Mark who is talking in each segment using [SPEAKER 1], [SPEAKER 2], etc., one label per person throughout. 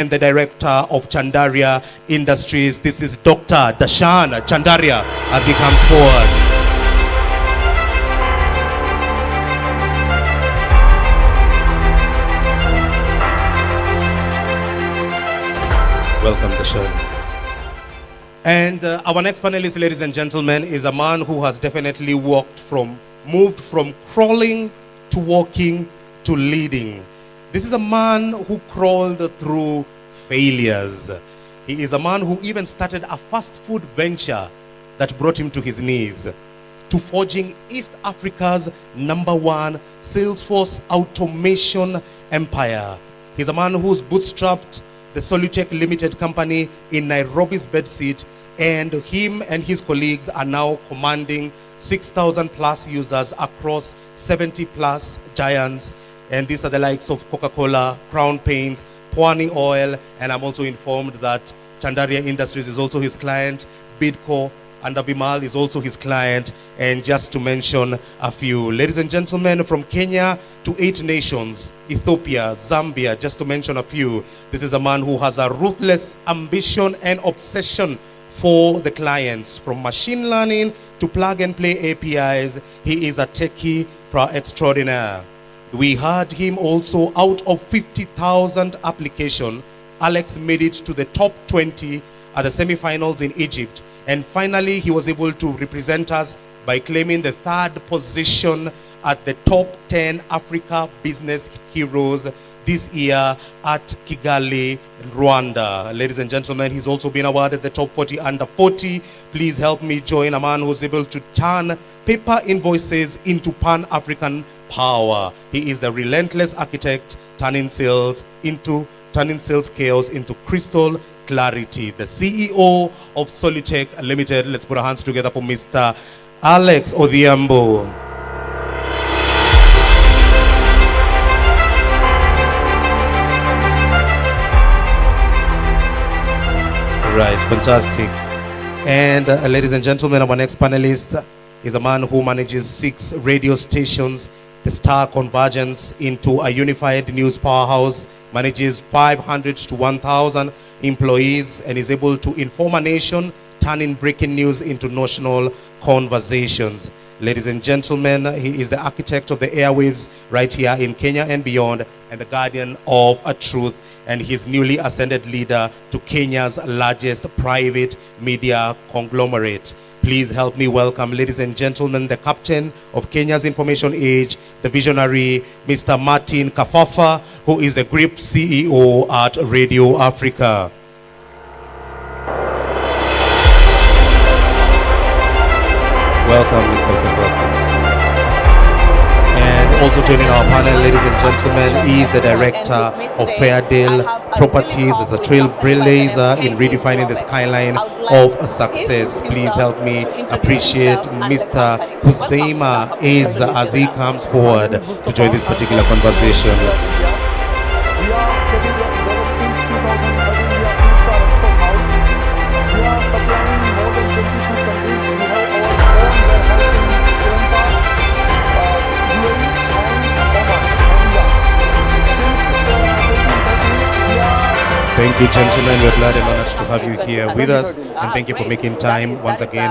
[SPEAKER 1] and the director of Chandaria Industries. This is Dr. Dashan Chandaria as he comes forward. Welcome, Dashan. And our next panelist, ladies and gentlemen, is a man who has definitely moved from crawling to walking to leading. This is a man who crawled through failures. He is a man who even started a fast food venture that brought him to his knees, to forging East Africa's #1 Salesforce automation empire. He's a man who's bootstrapped the Solutech Limited company in Nairobi's bedseat, and him and his colleagues are now commanding 6,000 plus users across 70 plus giants. And these are the likes of Coca-Cola, Crown Paints, Pwani Oil, and I'm also informed that Chandaria Industries is also his client. Bidco and Abimal is also his client, and just to mention a few. Ladies and gentlemen, from Kenya to 8 nations, Ethiopia, Zambia, just to mention a few. This is a man who has a ruthless ambition and obsession for the clients. From machine learning to plug and play APIs, he is a techie extraordinaire. We heard him also, out of 50,000 applications, Alex made it to the top 20 at the semifinals in Egypt. And finally, he was able to represent us by claiming the 3rd position at the top 10 Africa Business Heroes this year at Kigali, Rwanda. Ladies and gentlemen, he's also been awarded the top 40 under 40. Please help me join a man who's able to turn paper invoices into Pan-African power. He is the relentless architect, turning sales chaos into crystal clarity. The CEO of Solutech Limited. Let's put our hands together for Mr. Alex Odhiambo. Right, fantastic. And ladies and gentlemen, our next panelist is a man who manages 6 radio stations, the Star Convergence into a unified news powerhouse, manages 500 to 1,000 employees, and is able to inform a nation, turning breaking news into national conversations. Ladies and gentlemen, he is the architect of the airwaves right here in Kenya and beyond, and the guardian of a truth, and his newly ascended leader to Kenya's largest private media conglomerate. Please help me welcome, ladies and gentlemen, the captain of Kenya's information age, the visionary, Mr. Martin Kafafa, who is the group CEO at Radio Africa. Welcome, Mr. Kafafa. And also joining our panel, ladies and gentlemen, he is the director of Fairdale Properties, as a trailblazer in redefining the skyline of success. Please help me appreciate Mr. Huseima as he comes forward to join this particular conversation. Thank you, gentlemen. We're glad and honored to have you here with us, and thank you for making time once again.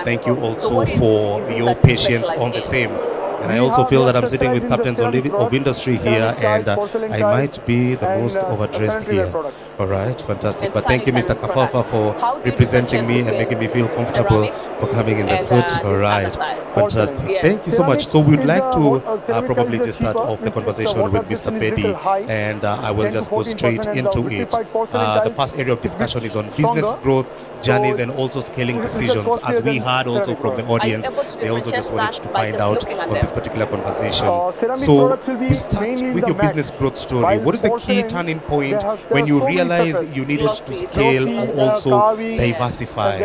[SPEAKER 1] Thank you also for your patience on the same. And I also feel that I'm sitting with captains of industry here, and I might be the most overdressed here. All right, fantastic. But thank you, Mr. Kafafa, for representing me and making me feel comfortable for coming in the suit. All right, fantastic. Thank you so much. So we'd like to probably just start off the conversation with Mr. Bedi, and I will just go straight into it. The first area of discussion is on business growth journeys and also scaling decisions. As we heard also from the audience, they also just wanted to find out on this particular conversation. So we start with your business growth story. What is the key turning point when you realize you needed to scale or also diversify?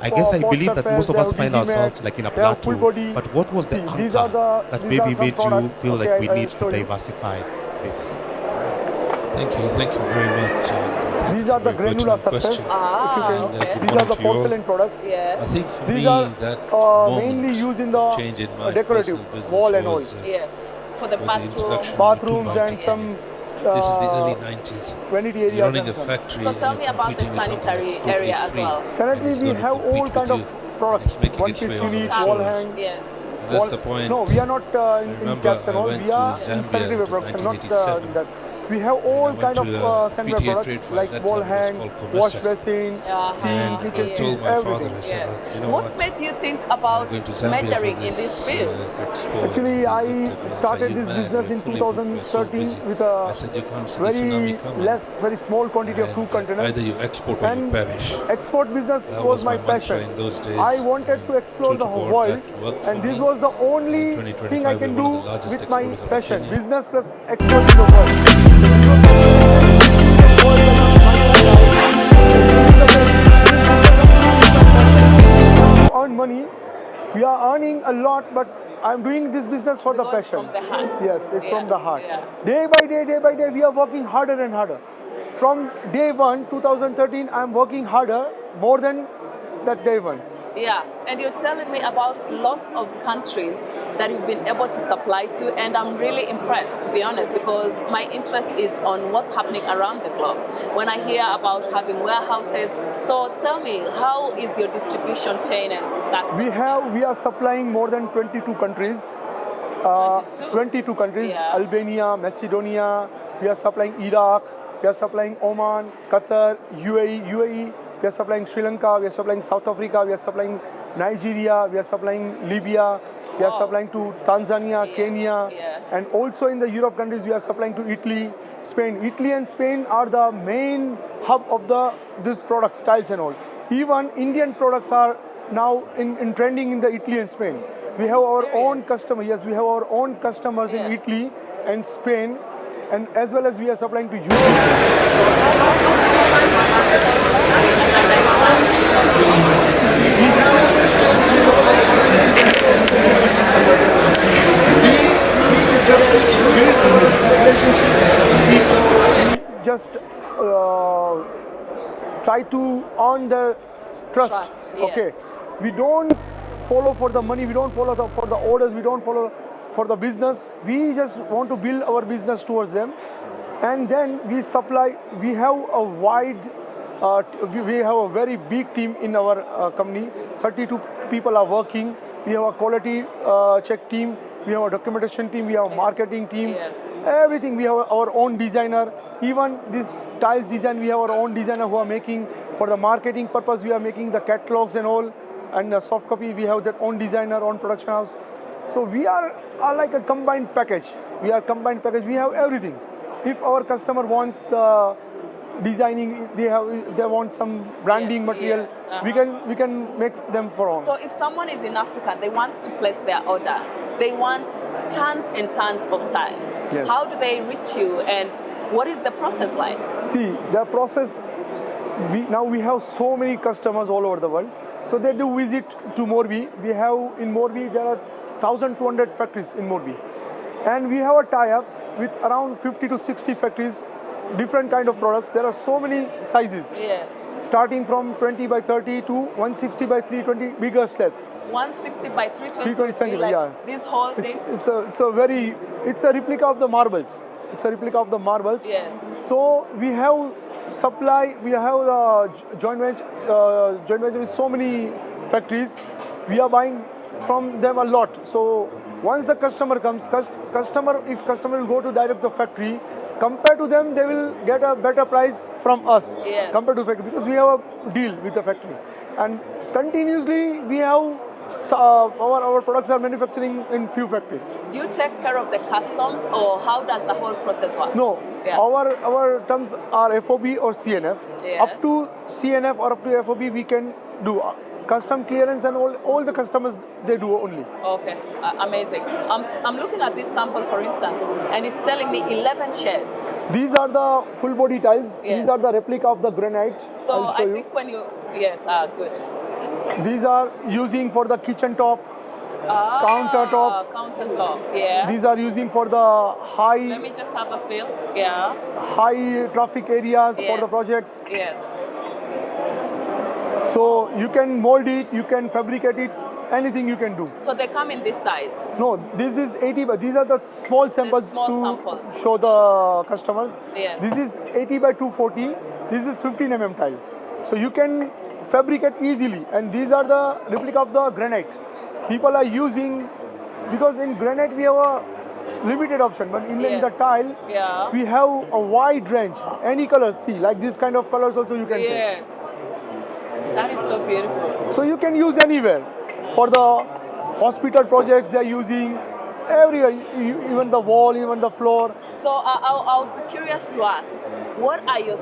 [SPEAKER 1] I guess I believe that most of us find ourselves like in a plateau, but what was the anchor that maybe made you feel like we need to diversify this?
[SPEAKER 2] Thank you very much. These are the granular question.
[SPEAKER 3] These are
[SPEAKER 2] the
[SPEAKER 3] porcelain products.
[SPEAKER 2] Yeah. I think for
[SPEAKER 3] These
[SPEAKER 2] me
[SPEAKER 3] are
[SPEAKER 2] that
[SPEAKER 3] mainly used in the
[SPEAKER 2] change in my
[SPEAKER 3] decorative
[SPEAKER 2] business
[SPEAKER 3] wall and all.
[SPEAKER 2] was,
[SPEAKER 3] Yes.
[SPEAKER 4] For the
[SPEAKER 2] with the introduction
[SPEAKER 3] bathrooms
[SPEAKER 2] to
[SPEAKER 3] and some
[SPEAKER 2] This is the early 90s.
[SPEAKER 3] vanity
[SPEAKER 2] You're
[SPEAKER 3] area.
[SPEAKER 2] running a factory.
[SPEAKER 4] So tell
[SPEAKER 2] and
[SPEAKER 4] me
[SPEAKER 2] you're
[SPEAKER 4] about the
[SPEAKER 2] competing with something
[SPEAKER 4] sanitary
[SPEAKER 2] that's totally
[SPEAKER 4] area as
[SPEAKER 2] free,
[SPEAKER 4] well.
[SPEAKER 2] and
[SPEAKER 3] Sanitary,
[SPEAKER 2] it's
[SPEAKER 3] we
[SPEAKER 2] going to
[SPEAKER 3] have
[SPEAKER 2] compete
[SPEAKER 3] all
[SPEAKER 2] with
[SPEAKER 3] kind of
[SPEAKER 2] you.
[SPEAKER 3] products.
[SPEAKER 2] It's making
[SPEAKER 3] One
[SPEAKER 2] its
[SPEAKER 3] piece
[SPEAKER 2] way on
[SPEAKER 3] unit,
[SPEAKER 2] our
[SPEAKER 3] wall
[SPEAKER 2] shoulders.
[SPEAKER 3] hang.
[SPEAKER 4] Yes.
[SPEAKER 2] And that's the point.
[SPEAKER 3] No, we are not in
[SPEAKER 2] remember
[SPEAKER 3] caps and
[SPEAKER 2] I
[SPEAKER 3] all.
[SPEAKER 2] went
[SPEAKER 3] We are
[SPEAKER 2] to
[SPEAKER 3] in
[SPEAKER 2] Zambia
[SPEAKER 3] sanitary
[SPEAKER 2] in
[SPEAKER 3] products, not
[SPEAKER 2] 1987.
[SPEAKER 3] that. We have
[SPEAKER 2] And I
[SPEAKER 3] all
[SPEAKER 2] went
[SPEAKER 3] kind of
[SPEAKER 2] to a
[SPEAKER 3] sanitary
[SPEAKER 2] PTA
[SPEAKER 3] products
[SPEAKER 2] trade fair.
[SPEAKER 3] like
[SPEAKER 2] At that
[SPEAKER 3] wall
[SPEAKER 2] time it was
[SPEAKER 3] hang,
[SPEAKER 2] called
[SPEAKER 3] wash
[SPEAKER 2] Comesa.
[SPEAKER 3] basin, sink,
[SPEAKER 2] And
[SPEAKER 3] kitchen
[SPEAKER 2] I told
[SPEAKER 3] sink,
[SPEAKER 2] my father,
[SPEAKER 3] everything.
[SPEAKER 2] I said,
[SPEAKER 4] Yes.
[SPEAKER 2] you know
[SPEAKER 4] What
[SPEAKER 2] what?
[SPEAKER 4] made you think
[SPEAKER 2] I'm
[SPEAKER 4] about
[SPEAKER 2] going to Zambia
[SPEAKER 4] majoring
[SPEAKER 2] for
[SPEAKER 4] in this
[SPEAKER 2] this
[SPEAKER 4] field?
[SPEAKER 2] expo.
[SPEAKER 3] Actually,
[SPEAKER 2] And he
[SPEAKER 3] I
[SPEAKER 2] looked at me and said,
[SPEAKER 3] started
[SPEAKER 2] you
[SPEAKER 3] this
[SPEAKER 2] mad,
[SPEAKER 3] business
[SPEAKER 2] you're
[SPEAKER 3] in
[SPEAKER 2] fully booked, we're so
[SPEAKER 3] 2013
[SPEAKER 2] busy.
[SPEAKER 3] with
[SPEAKER 2] I
[SPEAKER 3] a
[SPEAKER 2] said, you can't see the tsunami coming.
[SPEAKER 3] very small quantity of 2
[SPEAKER 2] And
[SPEAKER 3] containers.
[SPEAKER 2] either you export or you
[SPEAKER 3] And
[SPEAKER 2] perish.
[SPEAKER 3] export business
[SPEAKER 2] That
[SPEAKER 3] was my
[SPEAKER 2] mantra
[SPEAKER 3] passion.
[SPEAKER 2] in those days.
[SPEAKER 3] I wanted to
[SPEAKER 2] And
[SPEAKER 3] explore
[SPEAKER 2] true
[SPEAKER 3] the
[SPEAKER 2] to
[SPEAKER 3] whole
[SPEAKER 2] God,
[SPEAKER 3] world,
[SPEAKER 2] that worked
[SPEAKER 3] and
[SPEAKER 2] for
[SPEAKER 3] this
[SPEAKER 2] me.
[SPEAKER 3] was the
[SPEAKER 2] And
[SPEAKER 3] only
[SPEAKER 2] in 2025,
[SPEAKER 3] thing I
[SPEAKER 2] we're
[SPEAKER 3] can
[SPEAKER 2] one of
[SPEAKER 3] do
[SPEAKER 2] the largest
[SPEAKER 3] with my
[SPEAKER 2] exporters out of
[SPEAKER 3] passion.
[SPEAKER 2] Kenya.
[SPEAKER 3] Business plus export to the world. Earn money. We are earning a lot, but I'm doing this business for
[SPEAKER 4] Because
[SPEAKER 3] the passion.
[SPEAKER 4] from the heart.
[SPEAKER 3] Yes, it's from the heart.
[SPEAKER 4] Yeah.
[SPEAKER 3] Day by day, we are working harder and harder. From day one, 2013, I'm working harder more than that day one.
[SPEAKER 4] Yeah, and you're telling me about lots of countries that you've been able to supply to, and I'm really impressed, to be honest, because my interest is on what's happening around the globe. When I hear about having warehouses, so tell me, how is your distribution chain and that sort of thing?
[SPEAKER 3] We are supplying more than 22 countries.
[SPEAKER 4] 22?
[SPEAKER 3] 22 countries,
[SPEAKER 4] Yeah.
[SPEAKER 3] Albania, Macedonia, we are supplying Iraq, we are supplying Oman, Qatar, UAE, we are supplying Sri Lanka, we are supplying South Africa, we are supplying Nigeria, we are supplying Libya, we are
[SPEAKER 4] Wow.
[SPEAKER 3] supplying to Tanzania,
[SPEAKER 4] Yes,
[SPEAKER 3] Kenya,
[SPEAKER 4] yes.
[SPEAKER 3] and also in the Europe countries we are supplying to Italy, Spain. Italy and Spain are the main hub of this product styles and all. Even Indian products are now in trending in the Italy and Spain. We have our own customers. Yes, we have our own customers in
[SPEAKER 4] Yeah.
[SPEAKER 3] Italy and Spain, and as well as we are supplying to Europe. Just try to earn the trust.
[SPEAKER 4] Yes.
[SPEAKER 3] Okay, we don't follow for the money, we don't follow for the orders, we don't follow for the business. We just want to build our business towards them, and then we supply. We have a wide, we have a very big team in our company. 32 people are working. We have a quality check team. We have a documentation team. We have a marketing team.
[SPEAKER 4] Yes.
[SPEAKER 3] Everything. We have our own designer. Even this tiles design, we have our own designer who are making for the marketing purpose. We are making the catalogs and all, and the soft copy. We have that own designer, own production house. So we are like a combined package. We are combined package. We have everything. If our customer wants the designing, they want some branding
[SPEAKER 4] Yeah,
[SPEAKER 3] material.
[SPEAKER 4] yes,
[SPEAKER 3] We can make them for all.
[SPEAKER 4] So if someone is in Africa, they want to place their order, they want tons and tons of tile.
[SPEAKER 3] Yes.
[SPEAKER 4] How do they reach you, and what is the process like?
[SPEAKER 3] See, the process, now we have so many customers all over the world. So they do visit to Morbi. We have in Morbi, there are 1,200 factories in Morbi. And we have a tie-up with around 50 to 60 factories, different kind of products. There are so many sizes.
[SPEAKER 4] Yes.
[SPEAKER 3] Starting from 20 by 30 to 160 by 320 bigger steps.
[SPEAKER 4] 160 by 320
[SPEAKER 3] 320
[SPEAKER 4] would be
[SPEAKER 3] centimeters,
[SPEAKER 4] like
[SPEAKER 3] yeah.
[SPEAKER 4] this whole thing?
[SPEAKER 3] It's a replica of the marbles. It's a replica of the marbles.
[SPEAKER 4] Yes.
[SPEAKER 3] So we have supply, we have a joint venture with so many factories. We are buying from them a lot. So once the customer comes, if customer will go to direct the factory, compared to them, they will get a better price from us.
[SPEAKER 4] Yes.
[SPEAKER 3] Compared to factory, because we have a deal with the factory, and continuously we have our products are manufacturing in few factories.
[SPEAKER 4] Do you take care of the customs, or how does the whole process work?
[SPEAKER 3] No,
[SPEAKER 4] Yeah.
[SPEAKER 3] our terms are FOB or CNF.
[SPEAKER 4] Yes.
[SPEAKER 3] Up to CNF or up to FOB, we can do custom clearance, and all the customers they do only.
[SPEAKER 4] Okay, amazing. I'm looking at this sample, for instance, and it's telling me 11 shades.
[SPEAKER 3] These are the full body tiles.
[SPEAKER 4] Yes.
[SPEAKER 3] These are the replica of the granite.
[SPEAKER 4] So
[SPEAKER 3] I'll show
[SPEAKER 4] I
[SPEAKER 3] you.
[SPEAKER 4] think when you, yes, good.
[SPEAKER 3] These are using for the kitchen top, countertop.
[SPEAKER 4] Countertop, yeah.
[SPEAKER 3] These are using for the
[SPEAKER 4] Let me just have a feel. Yeah.
[SPEAKER 3] high traffic areas for the
[SPEAKER 4] Yes.
[SPEAKER 3] projects.
[SPEAKER 4] Yes.
[SPEAKER 3] So you can mold it, you can fabricate it anything you can do.
[SPEAKER 4] So they come in this size.
[SPEAKER 3] No, this is 80 by, these are the small samples
[SPEAKER 4] small
[SPEAKER 3] to
[SPEAKER 4] samples.
[SPEAKER 3] show the customers.
[SPEAKER 4] Yes.
[SPEAKER 3] This is 80 by 240, this is 15 tile. So you can fabricate easily, and these are the replica of the granite. People are using, because in granite we have a limited option, but in the tile,
[SPEAKER 4] Yeah.
[SPEAKER 3] we have a wide range, any colors, see, like this kind of colors also you can take.
[SPEAKER 4] Yes. That is so beautiful.
[SPEAKER 3] So you can use anywhere. For the hospital projects they are using, everywhere, even the wall, even the floor.
[SPEAKER 4] So I'll be curious to ask, what are your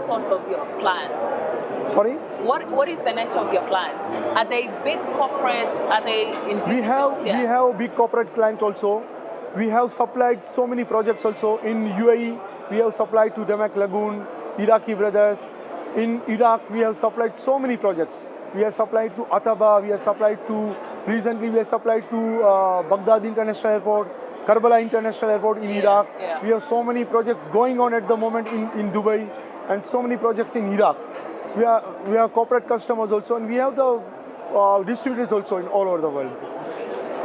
[SPEAKER 4] plans?
[SPEAKER 3] Sorry?
[SPEAKER 4] What is the nature of your clients? Are they big corporates? Are they individuals?
[SPEAKER 3] We have big corporate clients also. We have supplied so many projects also. In UAE, we have supplied to Damak Lagoon, Iraqi brothers. In Iraq, we have supplied so many projects. We have supplied to Ataba, we have supplied to, recently we have supplied to Baghdad International Airport, Karbala International Airport in Iraq.
[SPEAKER 4] Yeah.
[SPEAKER 3] We have so many projects going on at the moment in Dubai, and so many projects in Iraq. We have corporate customers also, and we have the distributors also in all over the world.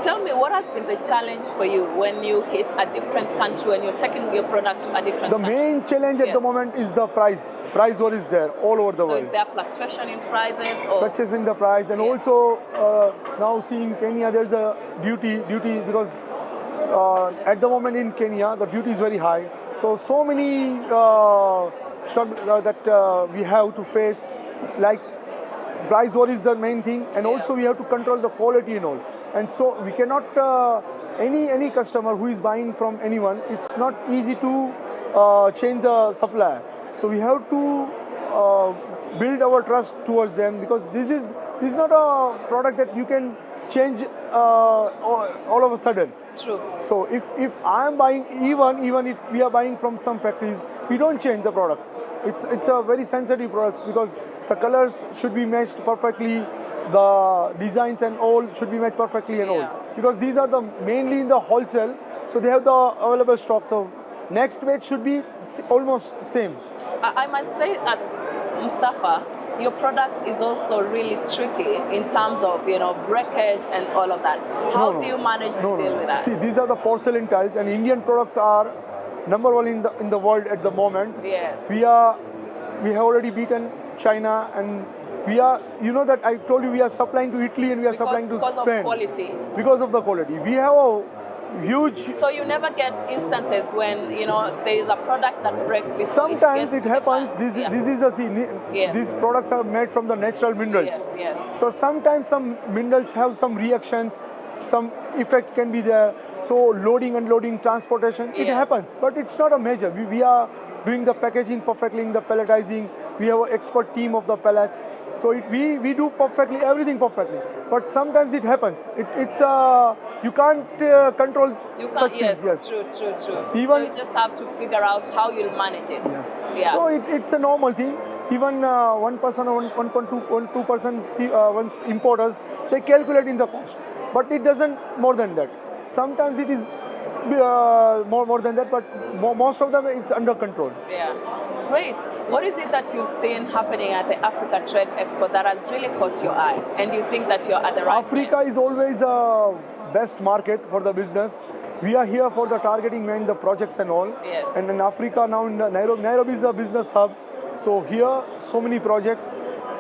[SPEAKER 4] Tell me, what has been the challenge for you when you hit a different country, when you're taking your product to a different country?
[SPEAKER 3] The main challenge at the moment is the price. Price war is there all over the world.
[SPEAKER 4] So is there fluctuation in prices? Or?
[SPEAKER 3] Fluctuation in the price, and also now seeing Kenya, there's a duty because at the moment in Kenya, the duty is very high. So many struggles that we have to face, like price war is the main thing, and also we have to control the quality and all. And so we cannot, any customer who is buying from anyone, it's not easy to change the supplier. So we have to build our trust towards them, because this is not a product that you can change all of a sudden.
[SPEAKER 4] True.
[SPEAKER 3] So if I am buying, even if we are buying from some factories, we don't change the products. It's a very sensitive products, because the colors should be matched perfectly, the designs and all should be matched perfectly and all. Because these are the mainly in the wholesale, so they have the available stock. So next batch should be almost same.
[SPEAKER 4] I must say that, Mustafa, your product is also really tricky in terms of, breakage and all of that. How do you manage to deal with that?
[SPEAKER 3] See, these are the porcelain tiles, and Indian products are number one in the world at the moment.
[SPEAKER 4] Yes.
[SPEAKER 3] We have already beaten China, and we are, that I told you, we are supplying to Italy and we are supplying to Spain.
[SPEAKER 4] Because of quality.
[SPEAKER 3] Because of the quality. We have a huge.
[SPEAKER 4] So you never get instances when there is a product that breaks before.
[SPEAKER 3] Sometimes it happens. This is the
[SPEAKER 4] Yes.
[SPEAKER 3] These products are made from the natural minerals.
[SPEAKER 4] Yes.
[SPEAKER 3] So sometimes some minerals have some reactions, some effect can be there. So loading, unloading, transportation, it happens. But it's not a major. We are doing the packaging perfectly, the palletizing. We have an expert team of the pallets. So we do perfectly, everything perfectly. But sometimes it happens. It's you can't control such things. Yes.
[SPEAKER 4] True.
[SPEAKER 3] Even,
[SPEAKER 4] so you just have to figure out how you'll manage it.
[SPEAKER 3] Yes.
[SPEAKER 4] Yeah.
[SPEAKER 3] So it's a normal thing. Even 1% or 1.2% once importers, they calculate in the cost. But it doesn't more than that. Sometimes it is more than that, but most of them it's under control.
[SPEAKER 4] Yeah. Great. What is it that you've seen happening at the Africa Trade Expo that has really caught your eye, and you think that you're at the right
[SPEAKER 3] Africa
[SPEAKER 4] place?
[SPEAKER 3] is always a best market for the business. We are here for the targeting the projects and all.
[SPEAKER 4] Yes.
[SPEAKER 3] And in Africa now, in Nairobi is a business hub. So here, so many projects.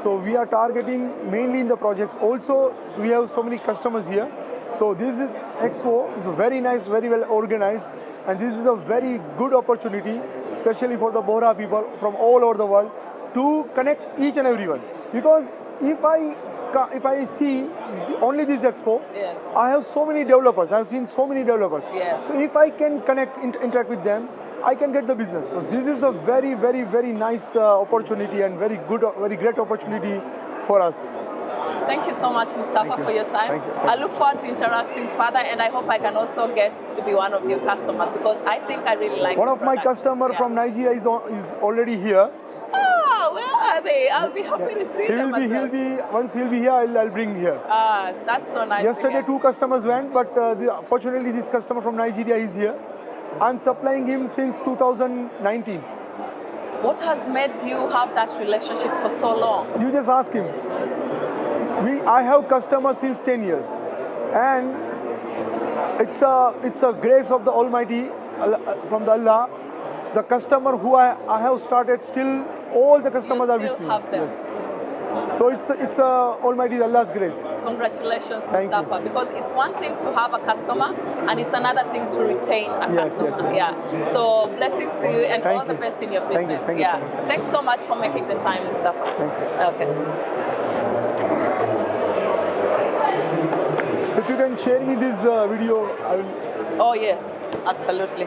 [SPEAKER 3] So we are targeting mainly in the projects. Also, we have so many customers here. So this is Expo is very nice, very well organized, and this is a very good opportunity, especially for the Bohra people from all over the world, to connect each and everyone. Because if I see only this Expo, I have so many developers. I have seen so many developers.
[SPEAKER 4] Yes.
[SPEAKER 3] So if I can interact with them, I can get the business. So this is a very, very, very nice opportunity, and very great opportunity for us.
[SPEAKER 4] Thank you so much, Mustafa, for your time.
[SPEAKER 3] Thank you.
[SPEAKER 4] I look forward to interacting further, and I hope I can also get to be one of your customers, because I think I really like
[SPEAKER 3] one
[SPEAKER 4] your
[SPEAKER 3] of my
[SPEAKER 4] product.
[SPEAKER 3] customers from Nigeria is already here.
[SPEAKER 4] Oh, where are they? I'll be happy to see them as well.
[SPEAKER 3] Once he'll be here, I'll bring here.
[SPEAKER 4] That's so nice.
[SPEAKER 3] Yesterday 2 customers went, but fortunately this customer from Nigeria is here. I'm supplying him since 2019.
[SPEAKER 4] What has made you have that relationship for so long?
[SPEAKER 3] You just ask him. I have customers since 10 years. And it's a grace of the Almighty from the Allah. The customer who I have started, still all the customers are with me.
[SPEAKER 4] Have them.
[SPEAKER 3] Yes. So it's Almighty Allah's grace.
[SPEAKER 4] Congratulations,
[SPEAKER 3] Thank you.
[SPEAKER 4] Mustafa, because it's one thing to have a customer and it's another thing to retain a customer.
[SPEAKER 3] Yes.
[SPEAKER 4] Yeah. So blessings to you and
[SPEAKER 3] Thank
[SPEAKER 4] all the
[SPEAKER 3] you.
[SPEAKER 4] best in your
[SPEAKER 3] Thank
[SPEAKER 4] business.
[SPEAKER 3] you. Thank you so much.
[SPEAKER 4] Thanks so much for making the time, Mustafa.
[SPEAKER 3] Thank you.
[SPEAKER 4] Okay.
[SPEAKER 3] If you can share me this video, I will.
[SPEAKER 4] Oh yes, absolutely.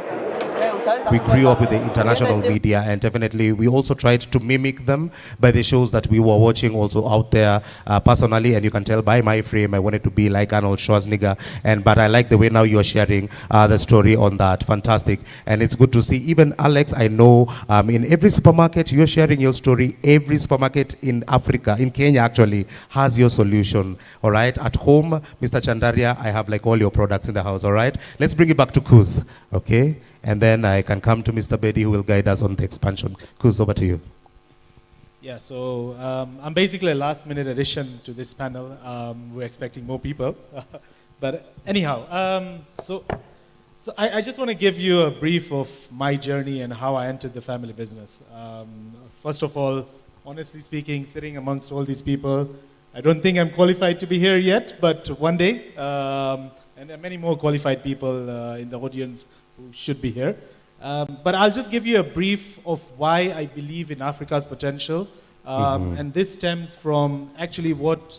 [SPEAKER 1] We grew up with the international media, and definitely we also tried to mimic them by the shows that we were watching also out there personally. And you can tell by my frame, I wanted to be like Arnold Schwarzenegger. But I like the way now you're sharing the story on that. Fantastic. And it's good to see. Even Alex, I know in every supermarket you're sharing your story. Every supermarket in Africa, in Kenya actually, has your solution. All right. At home, Mr. Chandaria, I have like all your products in the house. All right. Let's bring it back to Kuz. Okay. And then I can come to Mr. Bedi, who will guide us on the expansion. Kuz, over to you.
[SPEAKER 5] Yeah, so I'm basically a last-minute addition to this panel. We're expecting more people. But anyhow, so I just want to give you a brief of my journey and how I entered the family business. First of all, honestly speaking, sitting amongst all these people, I don't think I'm qualified to be here yet, but one day, and there are many more qualified people in the audience who should be here. But I'll just give you a brief of why I believe in Africa's potential. And this stems from actually what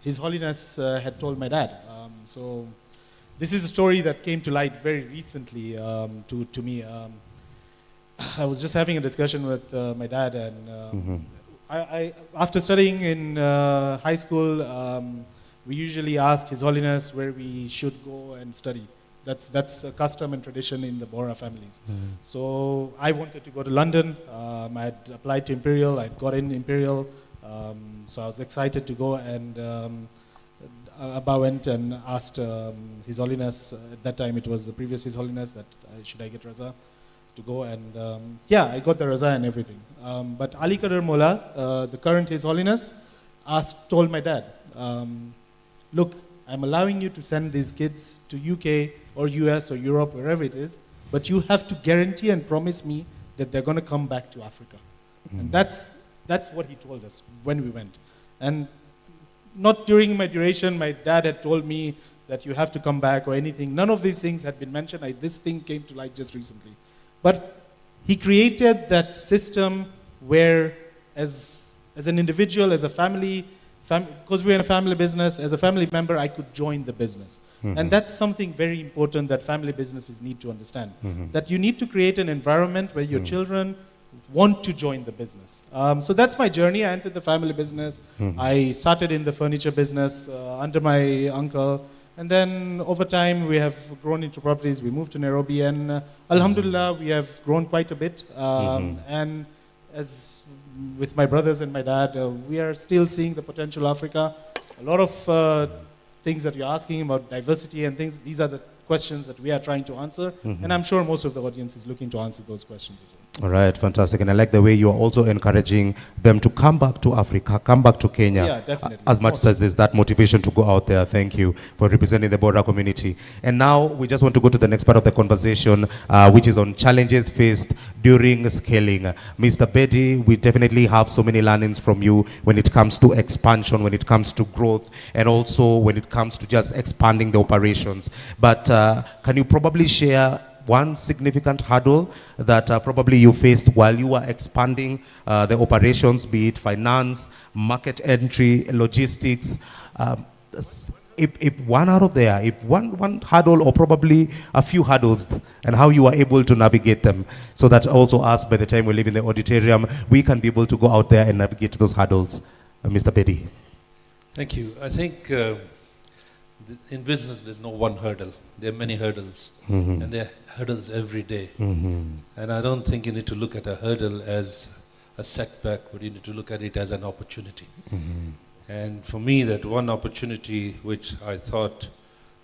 [SPEAKER 5] His Holiness had told my dad. So this is a story that came to light very recently to me. I was just having a discussion with my dad, and I after studying in high school, we usually ask His Holiness where we should go and study. That's a custom and tradition in the Bora families. So I wanted to go to London. I had applied to Imperial. I got in Imperial. So I was excited to go, and Abba went and asked His Holiness. At that time, it was the previous His Holiness that should I get Raza to go, and yeah, I got the Raza and everything. But Ali Kadir Mullah, the current His Holiness, told my dad, look, I'm allowing you to send these kids to UK or US or Europe, wherever it is, but you have to guarantee and promise me that they're going to come back to Africa. And that's what he told us when we went. And not during my duration, my dad had told me that you have to come back or anything. None of these things had been mentioned. This thing came to light just recently. But he created that system where as an individual, as a family, because we're in a family business, as a family member, I could join the business. And that's something very important that family businesses need to understand. That you need to create an environment where your children want to join the business. So that's my journey. I entered the family business. I started in the furniture business under my uncle. And then over time, we have grown into properties. We moved to Nairobi. And alhamdulillah, we have grown quite a bit. And as with my brothers and my dad, we are still seeing the potential Africa. A lot of things that you're asking about diversity and things, these are the questions that we are trying to answer. And I'm sure most of the audience is looking to answer those questions as well.
[SPEAKER 1] All right, fantastic. And I like the way you are also encouraging them to come back to Africa, come back to Kenya.
[SPEAKER 5] Yeah, definitely.
[SPEAKER 1] As much as there's that motivation to go out there. Thank you for representing the Bora community. And now we just want to go to the next part of the conversation, which is on challenges faced during scaling. Mr. Bedi, we definitely have so many learnings from you when it comes to expansion, when it comes to growth, and also when it comes to just expanding the operations. But can you probably share one significant hurdle that probably you faced while you were expanding the operations, be it finance, market entry, logistics? If one out of there, if one hurdle or probably a few hurdles, and how you are able to navigate them, so that also us, by the time we leave in the auditorium, we can be able to go out there and navigate those hurdles. Mr. Bedi.
[SPEAKER 2] Thank you. I think in business, there's no one hurdle. There are many hurdles, and there are hurdles every day. And I don't think you need to look at a hurdle as a setback, but you need to look at it as an opportunity. And for me, that one opportunity which I thought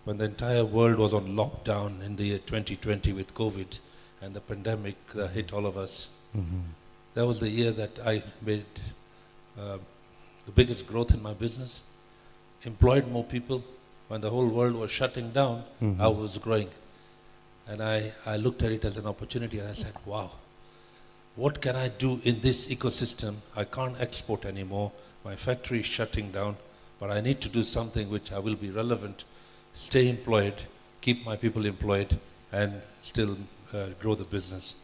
[SPEAKER 2] when the entire world was on lockdown in the year 2020 with COVID and the pandemic that hit all of us, that was the year that I made the biggest growth in my business, employed more people, when the whole world was shutting down, I was growing. And I looked at it as an opportunity and I said, wow, what can I do in this ecosystem? I can't export anymore. My factory is shutting down, but I need to do something which I will be relevant, stay employed, keep my people employed, and still grow the business.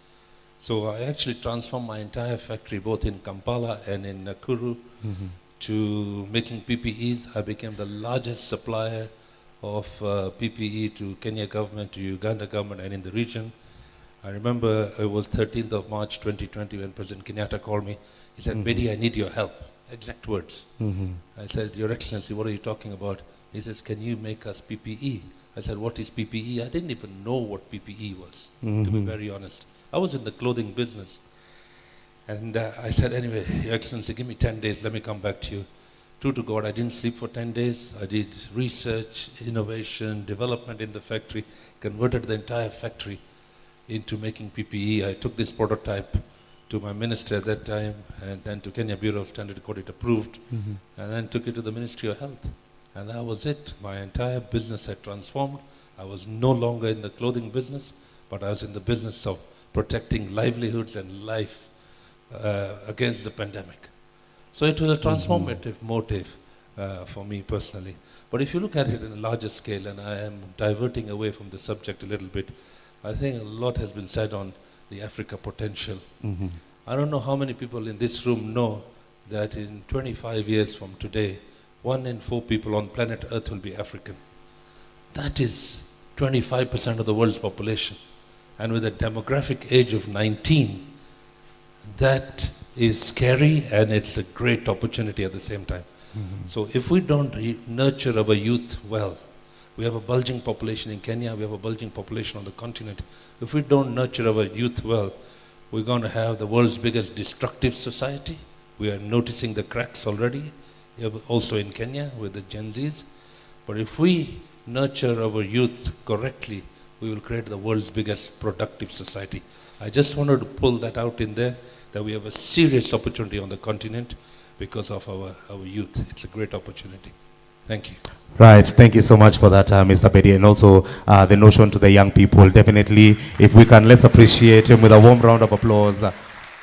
[SPEAKER 2] So I actually transformed my entire factory, both in Kampala and in Nakuru, to making PPEs. I became the largest supplier of PPE to Kenya government, to Uganda government, and in the region. I remember it was 13th of March 2020 when President Kenyatta called me. He said, Bedi, I need your help. Exact words. I said, Your Excellency, what are you talking about? He says, can you make us PPE? I said, what is PPE? I didn't even know what PPE was, to be very honest. I was in the clothing business. And I said, anyway, Your Excellency, give me 10 days, let me come back to you. True to God, I didn't sleep for 10 days. I did research, innovation, development in the factory, converted the entire factory into making PPE. I took this prototype to my minister at that time, and then to Kenya Bureau of Standard Code, it approved, and then took it to the Ministry of Health. And that was it. My entire business had transformed. I was no longer in the clothing business, but I was in the business of protecting livelihoods and life against the pandemic. So it was a transformative motive for me personally. But if you look at it in a larger scale, and I am diverting away from the subject a little bit, I think a lot has been said on the Africa potential. I don't know how many people in this room know that in 25 years from today, 1 in 4 people on planet Earth will be African. That is 25% of the world's population. And with a demographic age of 19, that is scary, and it's a great opportunity at the same time. So if we don't nurture our youth well, we have a bulging population in Kenya, we have a bulging population on the continent. If we don't nurture our youth well, we're going to have the world's biggest destructive society. We are noticing the cracks already, also in Kenya with the Gen Zs. But if we nurture our youth correctly, we will create the world's biggest productive society. I just wanted to pull that out in there, that we have a serious opportunity on the continent because of our youth. It's a great opportunity. Thank you.
[SPEAKER 1] Right, thank you so much for that, Mr. Bedi, and also the notion to the young people. Definitely, if we can, let's appreciate him with a warm round of applause.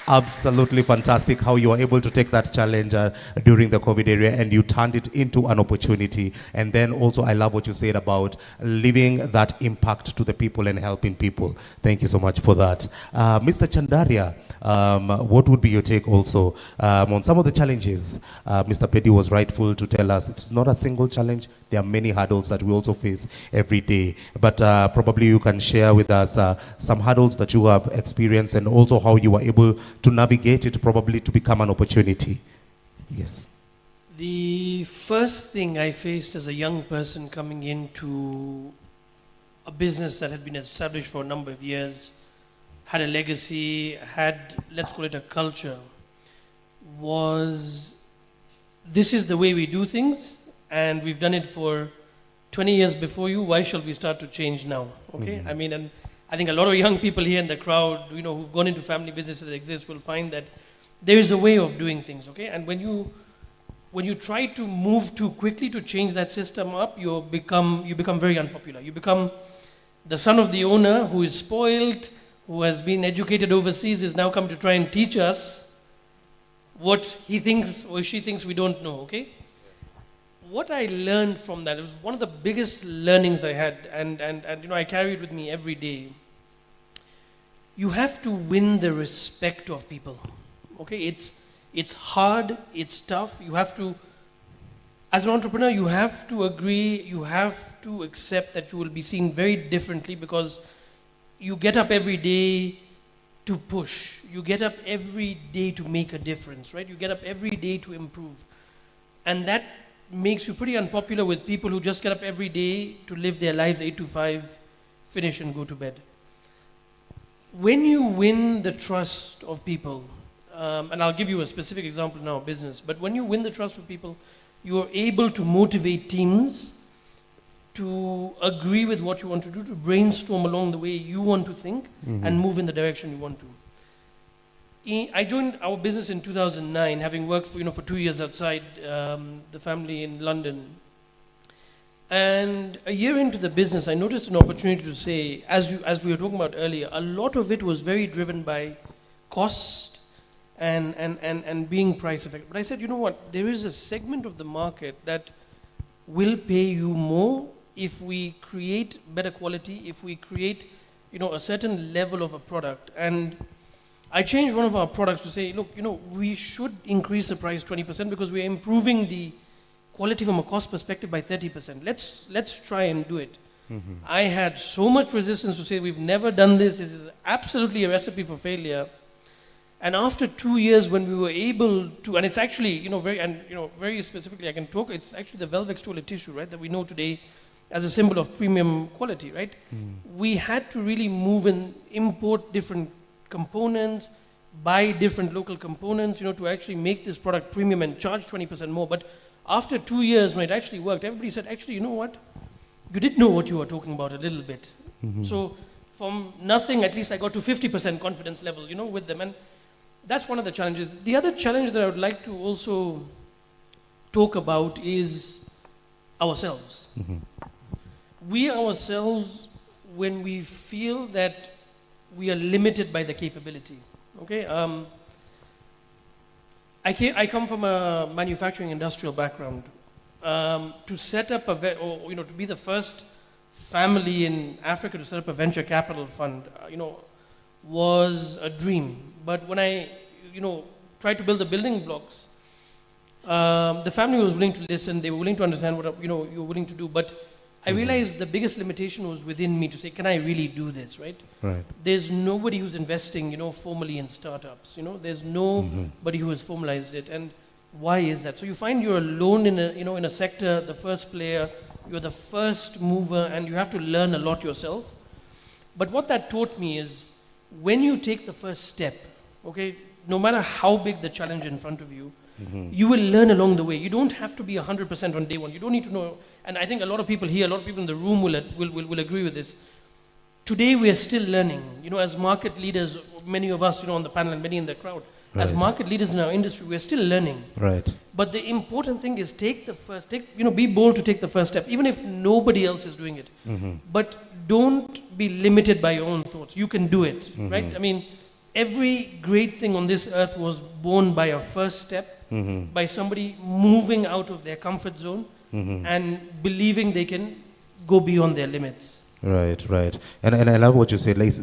[SPEAKER 1] Absolutely fantastic how you were able to take that challenge during the COVID area and you turned it into an opportunity. And then also I love what you said about leaving that impact to the people and helping people. Thank you so much for that. Mr. Chandaria, what would be your take also on some of the challenges? Mr. Bedi was rightful to tell us it's not a single challenge. There are many hurdles that we also face every day. But probably you can share with us some hurdles that you have experienced and also how you were able to navigate it probably to become an opportunity. Yes.
[SPEAKER 6] The first thing I faced as a young person coming into a business that had been established for a number of years, had a legacy, had, let's call it a culture, was this is the way we do things, and we've done it for 20 years before you, why shall we start to change now? Okay? I mean, and I think a lot of young people here in the crowd, you know, who've gone into family businesses that exist will find that there is a way of doing things, okay? And when you try to move too quickly to change that system up, you become very unpopular. You become the son of the owner who is spoiled, who has been educated overseas, is now come to try and teach us what he thinks or she thinks we don't know, okay? What I learned from that, it was one of the biggest learnings I had, and you know, I carry it with me every day. You have to win the respect of people, okay? It's hard, it's tough. You have to, as an entrepreneur, you have to agree, you have to accept that you will be seen very differently because you get up every day to push. You get up every day to make a difference, right? You get up every day to improve. And that makes you pretty unpopular with people who just get up every day to live their lives 8 to 5, finish and go to bed. When you win the trust of people, and I'll give you a specific example in our business, but when you win the trust of people, you are able to motivate teams to agree with what you want to do, to brainstorm along the way you want to think, and move in the direction you want to. I joined our business in 2009, having worked for 2 years outside the family in London. And a year into the business, I noticed an opportunity to say, as we were talking about earlier, a lot of it was very driven by cost and being price effective. But I said, you know what, there is a segment of the market that will pay you more if we create better quality, if we create, a certain level of a product. And I changed one of our products to say, look, we should increase the price 20% because we're improving the quality from a cost perspective by 30%. Let's try and do it. Mm-hmm. I had so much resistance to say, we've never done this. This is absolutely a recipe for failure. And after 2 years, when we were able to, and it's actually, very specifically, I can talk, it's actually the Velvex toilet tissue, right, that we know today as a symbol of premium quality, right? Mm. We had to really move and import different components, buy different local components, to actually make this product premium and charge 20% more. But after 2 years, when it actually worked, everybody said, actually, you know what? You did know what you were talking about a little bit. Mm-hmm. So from nothing, at least I got to 50% confidence level, with them. And that's one of the challenges. The other challenge that I would like to also talk about is ourselves. Mm-hmm. We ourselves, when we feel that we are limited by the capability, okay? I come from a manufacturing industrial background. To set up to be the first family in Africa to set up a venture capital fund, was a dream. But when I, tried to build the building blocks, the family was willing to listen. They were willing to understand what, you're willing to do. But I realized the biggest limitation was within me to say, can I really do this, right? Right. There's nobody who's investing, formally in startups. There's nobody who has formalized it. And why is that? So you find you're alone in a sector, the first player, you're the first mover, and you have to learn a lot yourself. But what that taught me is, when you take the first step, okay, no matter how big the challenge in front of you, you will learn along the way. You don't have to be 100% on day one. You don't need to know. And I think a lot of people here, a lot of people in the room will agree with this. Today we are still learning. As market leaders, many of us, on the panel and many in the crowd, right. As market leaders in our industry, we are still learning. Right. But the important thing is be bold to take the first step, even if nobody else is doing it. Mm-hmm. But don't be limited by your own thoughts. You can do it, right? I mean, every great thing on this earth was born by a first step, by somebody moving out of their comfort zone and believing they can go beyond their limits.
[SPEAKER 1] Right. And I love what you said. Like,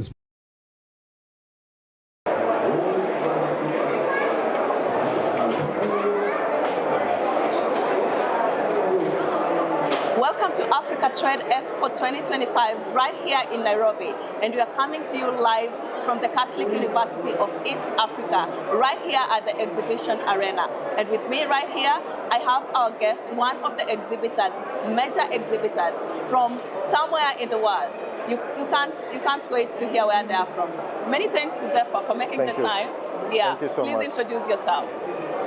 [SPEAKER 4] welcome to Africa Trade Expo 2025 right here in Nairobi, and we are coming to you live from the Catholic University of East Africa, right here at the exhibition arena. And with me right here, I have our guest, one of the exhibitors, major exhibitors from somewhere in the world. You can't wait to hear where they are from. Many thanks, Josefa, for making the time. Yeah,
[SPEAKER 7] thank you so much.
[SPEAKER 4] Please introduce yourself.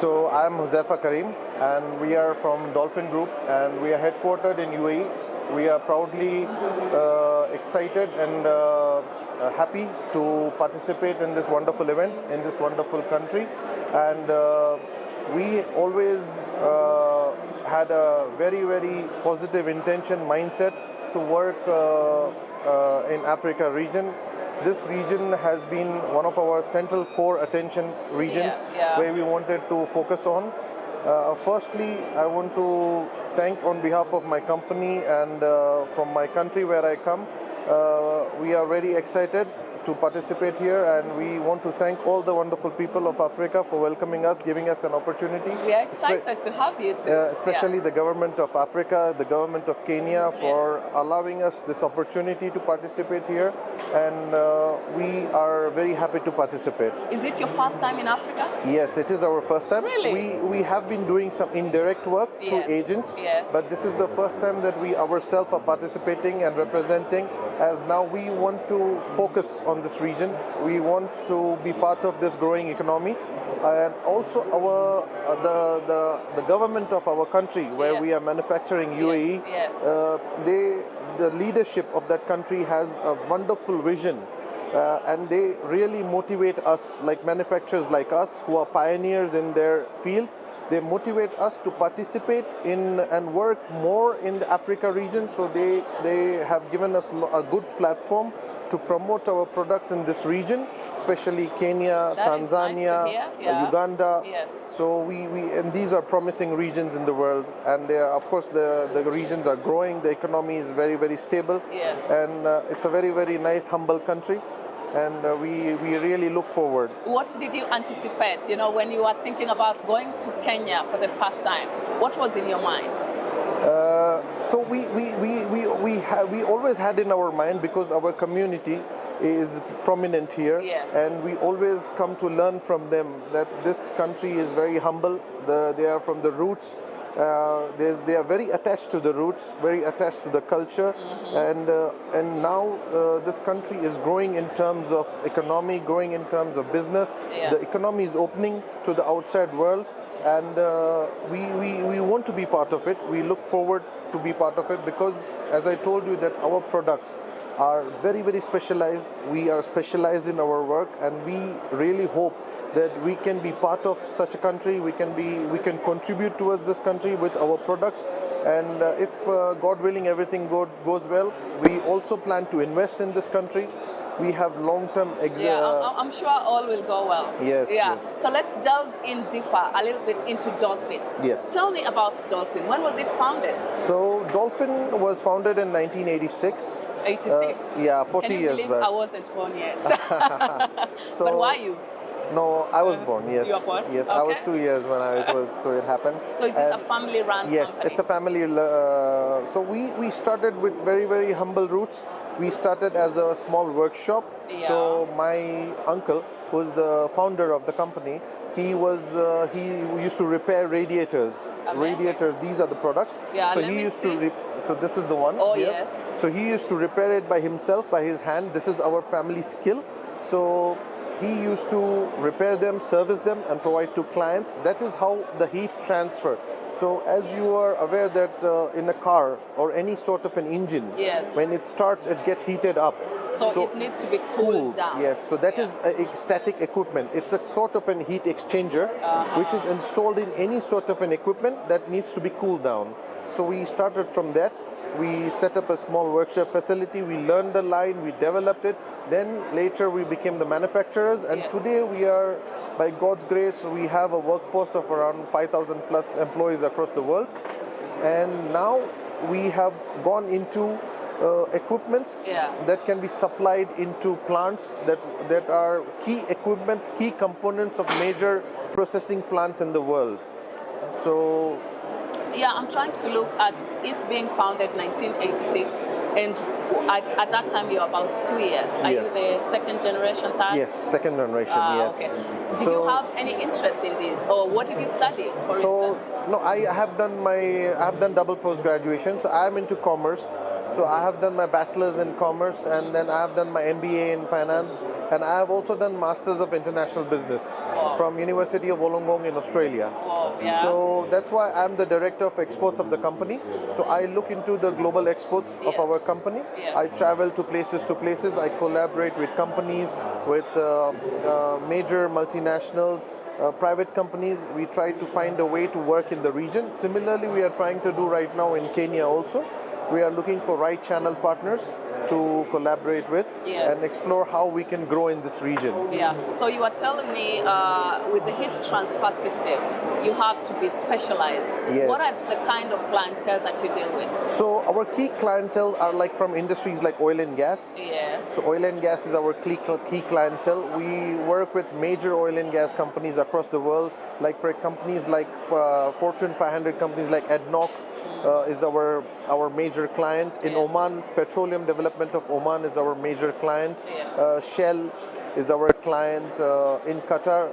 [SPEAKER 7] So I'm Josefa Karim, and we are from Dolphin Group, and we are headquartered in UAE. We are proudly excited and happy to participate in this wonderful event in this wonderful country. And we always had a very, very positive intention, mindset to work in Africa region. This region has been one of our central core attention regions where we wanted to focus on. Firstly, I want to thank on behalf of my company and from my country where I come. We are very excited to participate here, and we want to thank all the wonderful people of Africa for welcoming us, giving us an opportunity.
[SPEAKER 4] We are excited to have you too.
[SPEAKER 7] Especially the government of Africa, the government of Kenya for allowing us this opportunity to participate here, and we are very happy to participate.
[SPEAKER 4] Is it your first time in Africa?
[SPEAKER 7] Yes, it is our first time.
[SPEAKER 4] Really?
[SPEAKER 7] We have been doing some indirect work through agents, but this is the first time that we ourselves are participating and representing, as now we want to focus on this region. We want to be part of this growing economy, and also our the government of our country where we are manufacturing UAE. The leadership of that country has a wonderful vision, and they really motivate us, like manufacturers like us who are pioneers in their field, they motivate us to participate in and work more in the Africa region. So they have given us a good platform to promote our products in this region, especially Kenya,
[SPEAKER 4] That is nice to
[SPEAKER 7] Tanzania,
[SPEAKER 4] hear. Yeah.
[SPEAKER 7] Uganda.
[SPEAKER 4] Yes.
[SPEAKER 7] So and these are promising regions in the world, and they are, of course, the regions are growing. The economy is very, very stable,
[SPEAKER 4] Yes.
[SPEAKER 7] and it's a very, very nice, humble country, and we really look forward.
[SPEAKER 4] What did you anticipate, when you were thinking about going to Kenya for the first time? What was in your mind?
[SPEAKER 7] So we always had in our mind, because our community is prominent here,
[SPEAKER 4] Yes.
[SPEAKER 7] and we always come to learn from them that this country is very humble. They are from the roots. They are very attached to the roots, very attached to the culture, and now this country is growing in terms of economy, growing in terms of business.
[SPEAKER 4] Yeah.
[SPEAKER 7] The economy is opening to the outside world, and we want to be part of it. We look forward to be part of it, because, as I told you, that our products are very, very specialized. We are specialized in our work, and we really hope that we can be part of such a country. We can contribute towards this country with our products, and if God willing everything goes well, we also plan to invest in this country. We have long-term
[SPEAKER 4] I'm sure all will go well.
[SPEAKER 7] Yes.
[SPEAKER 4] Yeah.
[SPEAKER 7] Yes.
[SPEAKER 4] So let's delve in deeper a little bit into Dolphin.
[SPEAKER 7] Yes.
[SPEAKER 4] Tell me about Dolphin. When was it founded?
[SPEAKER 7] So Dolphin was founded in 1986.
[SPEAKER 4] 86.
[SPEAKER 7] Yeah, 40
[SPEAKER 4] Can you
[SPEAKER 7] years
[SPEAKER 4] believe
[SPEAKER 7] back.
[SPEAKER 4] I wasn't born yet?
[SPEAKER 7] So,
[SPEAKER 4] but why you?
[SPEAKER 7] No, I was born. Yes.
[SPEAKER 4] You were born?
[SPEAKER 7] Yes, I was
[SPEAKER 4] Okay.
[SPEAKER 7] 2 years when so it happened.
[SPEAKER 4] So is it a family-run
[SPEAKER 7] Yes,
[SPEAKER 4] company?
[SPEAKER 7] it's a family. So we started with very, very humble roots. We started as a small workshop.
[SPEAKER 4] Yeah.
[SPEAKER 7] So my uncle, who's the founder of the company, he used to repair radiators.
[SPEAKER 4] Amazing.
[SPEAKER 7] Radiators, these are the products.
[SPEAKER 4] Yeah,
[SPEAKER 7] So
[SPEAKER 4] let
[SPEAKER 7] he
[SPEAKER 4] me
[SPEAKER 7] used
[SPEAKER 4] see.
[SPEAKER 7] to. So this is the one.
[SPEAKER 4] Oh,
[SPEAKER 7] here.
[SPEAKER 4] yes.
[SPEAKER 7] So he used to repair it by himself, by his hand. This is our family skill. So he used to repair them, service them, and provide to clients. That is how the heat transfer. So as you are aware that in a car or any sort of an engine,
[SPEAKER 4] Yes.
[SPEAKER 7] when it starts, it gets heated up.
[SPEAKER 4] So it needs to be cooled down.
[SPEAKER 7] Yes, so that
[SPEAKER 4] Yeah.
[SPEAKER 7] is a static equipment. It's a sort of an heat exchanger, which is installed in any sort of an equipment that needs to be cooled down. So we started from that. We set up a small workshop facility. We learned the line. We developed it. Then later we became the manufacturers. And
[SPEAKER 4] Yes.
[SPEAKER 7] today we are, by God's grace, we have a workforce of around 5,000 plus employees across the world. And now we have gone into equipments
[SPEAKER 4] Yeah.
[SPEAKER 7] that can be supplied into plants that are key equipment, key components of major processing plants in the world. So
[SPEAKER 4] Yeah, I'm trying to look at it being founded 1986, and at that time you were about 2 years. Are
[SPEAKER 7] Yes.
[SPEAKER 4] you the second generation, third?
[SPEAKER 7] yes, second generation, yes.
[SPEAKER 4] Okay. Did you have any interest in this, or what did you study, for
[SPEAKER 7] So
[SPEAKER 4] instance?
[SPEAKER 7] no, I have done double post graduation. So I am into commerce. So I have done my bachelor's in commerce, and then I have done my MBA in finance, and I have also done masters of international business from University of Wollongong in Australia.
[SPEAKER 4] Oh, yeah.
[SPEAKER 7] So that's why I'm the director of exports of the company. So I look into the global exports of
[SPEAKER 4] Yes.
[SPEAKER 7] our company.
[SPEAKER 4] Yes.
[SPEAKER 7] I travel to places. I collaborate with companies, with major multinationals, private companies. We try to find a way to work in the region. Similarly, we are trying to do right now in Kenya also. We are looking for right channel partners to collaborate with
[SPEAKER 4] Yes.
[SPEAKER 7] and explore how we can grow in this region.
[SPEAKER 4] Yeah. So you were telling me with the heat transfer system, you have to be specialized.
[SPEAKER 7] Yes.
[SPEAKER 4] What are the kind of clientele that you deal with?
[SPEAKER 7] So our key clientele are like from industries like oil and gas.
[SPEAKER 4] Yes.
[SPEAKER 7] So oil and gas is our key clientele. We work with major oil and gas companies across the world, like for companies like Fortune 500 companies like ADNOC is our major client. In
[SPEAKER 4] Yes.
[SPEAKER 7] Oman, Petroleum Development of Oman is our major client.
[SPEAKER 4] Yes.
[SPEAKER 7] Shell is our client. In Qatar,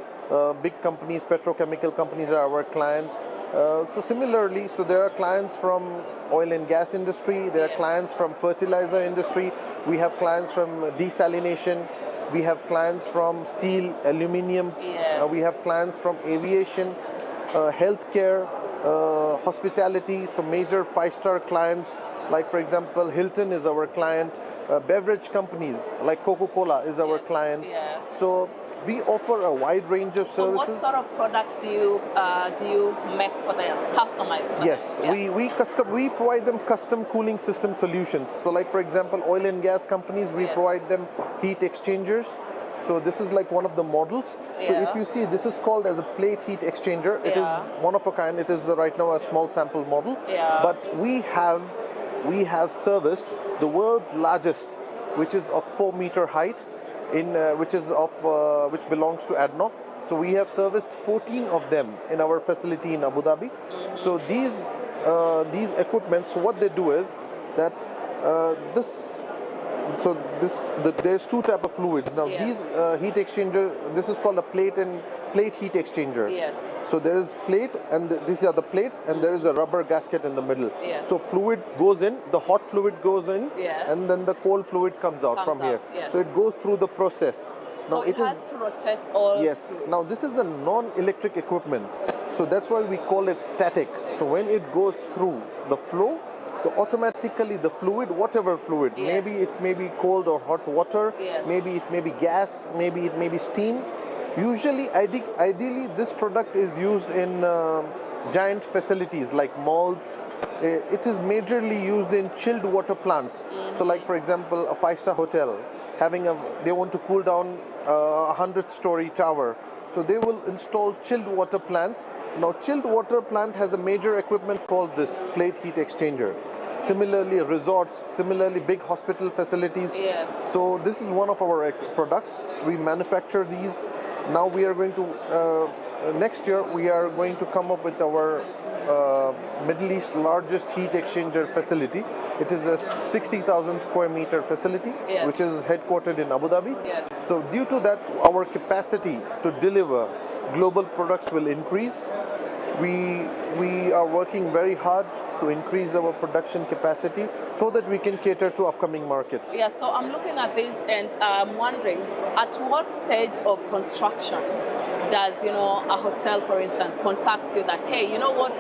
[SPEAKER 7] big companies, petrochemical companies are our client. So similarly, so there are clients from oil and gas industry, there are
[SPEAKER 4] Yes.
[SPEAKER 7] clients from fertilizer industry, we have clients from desalination, we have clients from steel, aluminium,
[SPEAKER 4] Yes.
[SPEAKER 7] we have clients from aviation, healthcare, hospitality, so major five-star clients, like for example, Hilton is our client, beverage companies like Coca-Cola is our
[SPEAKER 4] Yes.
[SPEAKER 7] client.
[SPEAKER 4] Yes.
[SPEAKER 7] So we offer a wide range of
[SPEAKER 4] So
[SPEAKER 7] services.
[SPEAKER 4] what sort of products do you make for them, customize for
[SPEAKER 7] Yes,
[SPEAKER 4] them? Yeah.
[SPEAKER 7] we provide them custom cooling system solutions. So like for example, oil and gas companies, we
[SPEAKER 4] Yes.
[SPEAKER 7] provide them heat exchangers. So this is like one of the models. So
[SPEAKER 4] Yeah.
[SPEAKER 7] if you see, this is called as a plate heat exchanger. It
[SPEAKER 4] Yeah.
[SPEAKER 7] is one of a kind. It is right now a small sample model.
[SPEAKER 4] Yeah.
[SPEAKER 7] But we have serviced the world's largest, which is of 4-meter height, which belongs to ADNOC. So we have serviced 14 of them in our facility in Abu Dhabi. So these equipments, so what they do is that there's two type of fluids. Now
[SPEAKER 4] Yes.
[SPEAKER 7] these heat exchanger, this is called a plate heat exchanger.
[SPEAKER 4] Yes.
[SPEAKER 7] So there is plate, and these are the plates, and there is a rubber gasket in the middle.
[SPEAKER 4] Yes.
[SPEAKER 7] So fluid goes in, the hot fluid goes in,
[SPEAKER 4] Yes.
[SPEAKER 7] and then the cold fluid comes out from here.
[SPEAKER 4] Yes.
[SPEAKER 7] So it goes through the process.
[SPEAKER 4] So it has to rotate all.
[SPEAKER 7] Yes. Now this is a non-electric equipment, so that's why we call it static. So when it goes through the flow, automatically the fluid, whatever fluid,
[SPEAKER 4] Yes.
[SPEAKER 7] maybe it may be cold or hot water,
[SPEAKER 4] Yes.
[SPEAKER 7] maybe it may be gas, maybe it may be steam. Usually, ideally, this product is used in giant facilities like malls. It is majorly used in chilled water plants. So like for example, a 5-star hotel, they want to cool down a 100-story tower. So they will install chilled water plants. Now chilled water plant has a major equipment called this plate heat exchanger. Similarly resorts, similarly big hospital facilities.
[SPEAKER 4] Yes.
[SPEAKER 7] So this is one of our products. We manufacture these. Now we are going to, next year we are going to come up with our Middle East largest heat exchanger facility. It is a 60,000 square meter facility,
[SPEAKER 4] Yes.
[SPEAKER 7] which is headquartered in Abu Dhabi.
[SPEAKER 4] Yes.
[SPEAKER 7] So due to that, our capacity to deliver global products will increase. We are working very hard to increase our production capacity so that we can cater to upcoming markets.
[SPEAKER 4] Yeah, so I'm looking at this and I'm wondering, at what stage of construction does, a hotel, for instance, contact you that, hey, you know what,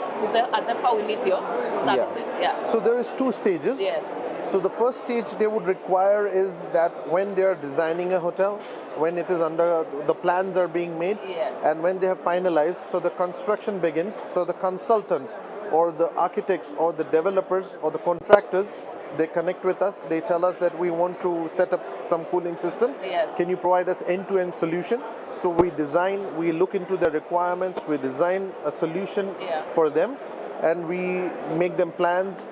[SPEAKER 4] Azefa will need your services? Yeah.
[SPEAKER 7] So there is 2 stages.
[SPEAKER 4] Yes.
[SPEAKER 7] So the first stage they would require is that when they are designing a hotel, when it is the plans are being made,
[SPEAKER 4] Yes.
[SPEAKER 7] and when they have finalized, so the construction begins. So the consultants or the architects or the developers or the contractors, they connect with us. They tell us that we want to set up some cooling system.
[SPEAKER 4] Yes.
[SPEAKER 7] Can you provide us end-to-end solution? So we look into their requirements, we design a solution for them, and we make them plans,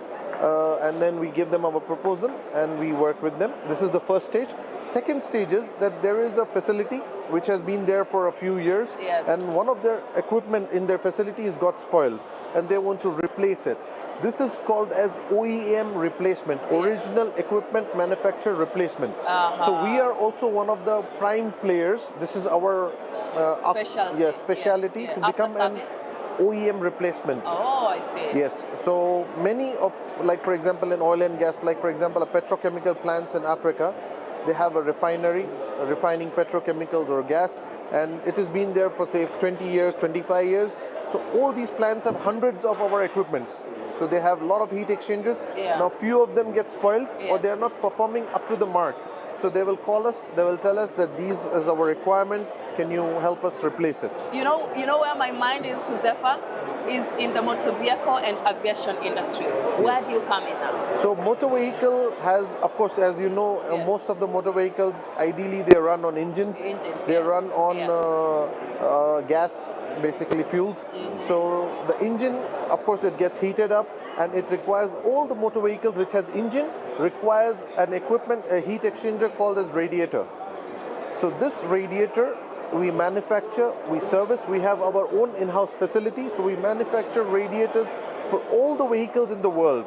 [SPEAKER 7] and then we give them our proposal and we work with them. This is the first stage. Second stage is that there is a facility which has been there for a few years,
[SPEAKER 4] Yes.
[SPEAKER 7] and one of their equipment in their facility has got spoiled and they want to replace it. This is called as OEM replacement, original equipment manufacturer replacement. So we are also one of the prime players. This is our specialty
[SPEAKER 4] Yes.
[SPEAKER 7] to become an
[SPEAKER 4] After service?
[SPEAKER 7] OEM replacement.
[SPEAKER 4] Oh, I see.
[SPEAKER 7] Yes, so many of, like for example in oil and gas, like for example a petrochemical plants in Africa, they have a refinery, refining petrochemicals or gas, and it has been there for say 20 years, 25 years. So all these plants have hundreds of our equipments. So they have a lot of heat exchangers.
[SPEAKER 4] Yeah.
[SPEAKER 7] Now few of them get spoiled or
[SPEAKER 4] Yes.
[SPEAKER 7] they are not performing up to the mark. So they will call us, they will tell us that these is our requirement, can you help us replace it?
[SPEAKER 4] You know where my mind is, Josefa? Is in the motor vehicle and aviation industry. Where do you come in now?
[SPEAKER 7] So motor vehicle has, of course, as you know,
[SPEAKER 4] Yes.
[SPEAKER 7] most of the motor vehicles, ideally they run on engines. They
[SPEAKER 4] yes.
[SPEAKER 7] run on gas, basically fuels. So the engine, of course, it gets heated up, and it requires, all the motor vehicles which has engine requires an equipment, a heat exchanger called as radiator. So this radiator we manufacture, we service, we have our own in-house facility, so we manufacture radiators for all the vehicles in the world.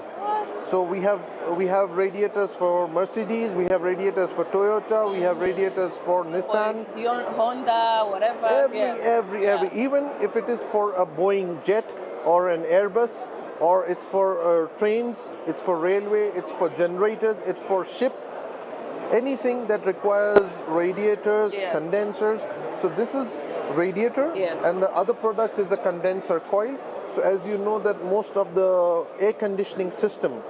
[SPEAKER 7] So we have radiators for Mercedes, we have radiators for Toyota, we have radiators for Nissan.
[SPEAKER 4] Or your Honda, whatever.
[SPEAKER 7] Every, even if it is for a Boeing jet or an Airbus, or it's for trains, it's for railway, it's for generators, it's for ship, anything that requires radiators, condensers. So this is radiator, and the other product is a condenser coil. So as you know that most of the air conditioning system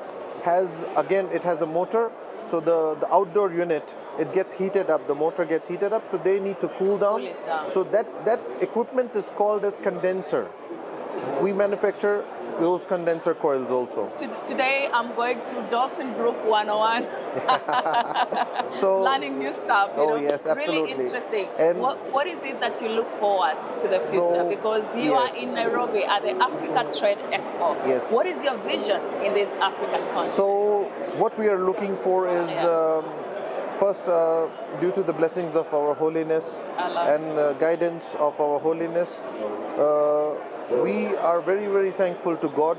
[SPEAKER 7] has, again, it has a motor. So the outdoor unit, it gets heated up, the motor gets heated up, so they need to cool down.
[SPEAKER 4] Cool it down.
[SPEAKER 7] So that equipment is called as condenser. We manufacture those condenser coils also.
[SPEAKER 4] Today I'm going through Dolphin Group 101.
[SPEAKER 7] So
[SPEAKER 4] Learning new stuff, you
[SPEAKER 7] oh,
[SPEAKER 4] know.
[SPEAKER 7] yes, absolutely.
[SPEAKER 4] Really interesting.
[SPEAKER 7] And
[SPEAKER 4] What is it that you look forward to the future?
[SPEAKER 7] So,
[SPEAKER 4] Because you are
[SPEAKER 7] yes.
[SPEAKER 4] in Nairobi at the Africa Trade Expo.
[SPEAKER 7] Yes.
[SPEAKER 4] What is your vision in this African continent?
[SPEAKER 7] So what we are looking for is first, due to the blessings of our holiness
[SPEAKER 4] Allah.
[SPEAKER 7] and guidance of our holiness, we are very, very thankful to God.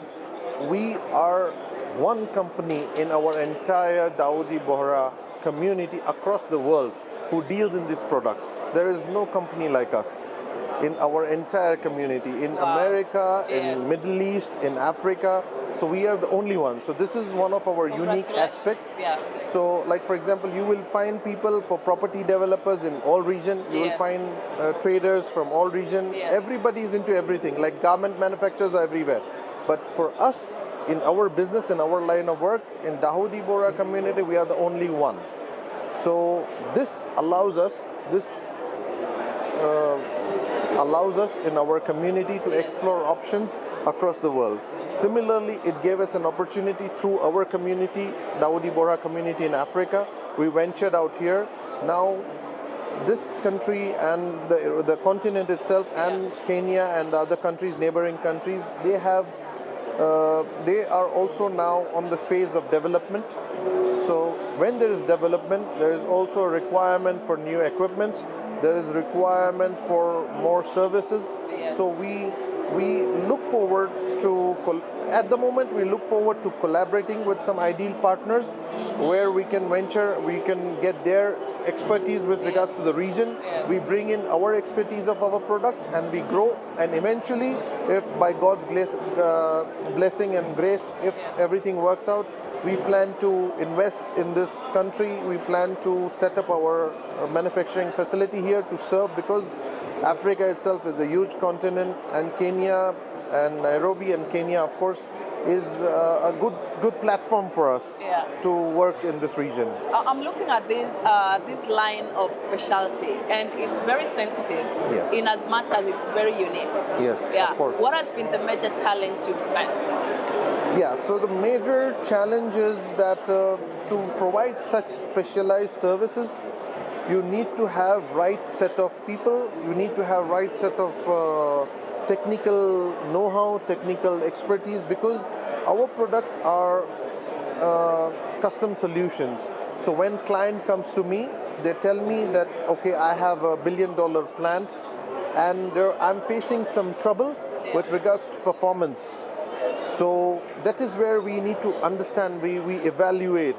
[SPEAKER 7] We are one company in our entire Dawoodi Bohra community across the world who deals in these products. There is no company like us in our entire community, in
[SPEAKER 4] Wow.
[SPEAKER 7] America,
[SPEAKER 4] Yes.
[SPEAKER 7] in Middle East, in Africa. So we are the only ones. So this is one of our unique
[SPEAKER 4] Congratulations.
[SPEAKER 7] aspects.
[SPEAKER 4] Yeah.
[SPEAKER 7] So like for example, you will find people for property developers in all region. You will
[SPEAKER 4] Yes.
[SPEAKER 7] find traders from all region.
[SPEAKER 4] Yes.
[SPEAKER 7] Everybody is into everything. Like garment manufacturers are everywhere. But for us, in our business, in our line of work, in Dawoodi Bohra community, we are the only one. So this allows us, in our community to explore options across the world. Similarly, it gave us an opportunity through our community, Dawoodi Bohra community in Africa. We ventured out here. Now, this country and the continent itself, and Kenya and the other countries, neighboring countries, they are also now on the phase of development. So when there is development, there is also a requirement for new equipments. There is requirement for more services.
[SPEAKER 4] Yes.
[SPEAKER 7] So we look forward to, at the moment, we look forward to collaborating with some ideal partners where we can venture, we can get their expertise with regards to the region.
[SPEAKER 4] Yes.
[SPEAKER 7] We bring in our expertise of our products and we grow. And eventually, if by God's blessing and grace, if everything works out, we plan to invest in this country. We plan to set up our manufacturing facility here to serve, because Africa itself is a huge continent, and Kenya and Nairobi and Kenya, of course, is a good platform for us to work in this region.
[SPEAKER 4] I'm looking at this line of specialty, and it's very sensitive.
[SPEAKER 7] Yes.
[SPEAKER 4] In as much as it's very unique.
[SPEAKER 7] Yes,
[SPEAKER 4] Yeah.
[SPEAKER 7] of course.
[SPEAKER 4] What has been the major challenge you've faced?
[SPEAKER 7] Yeah, so the major challenge is that to provide such specialized services, you need to have right set of people, you need to have right set of technical know-how, technical expertise, because our products are custom solutions. So when client comes to me, they tell me that, okay, I have $1 billion plant and I'm facing some trouble with regards to performance. So that is where we need to understand, we evaluate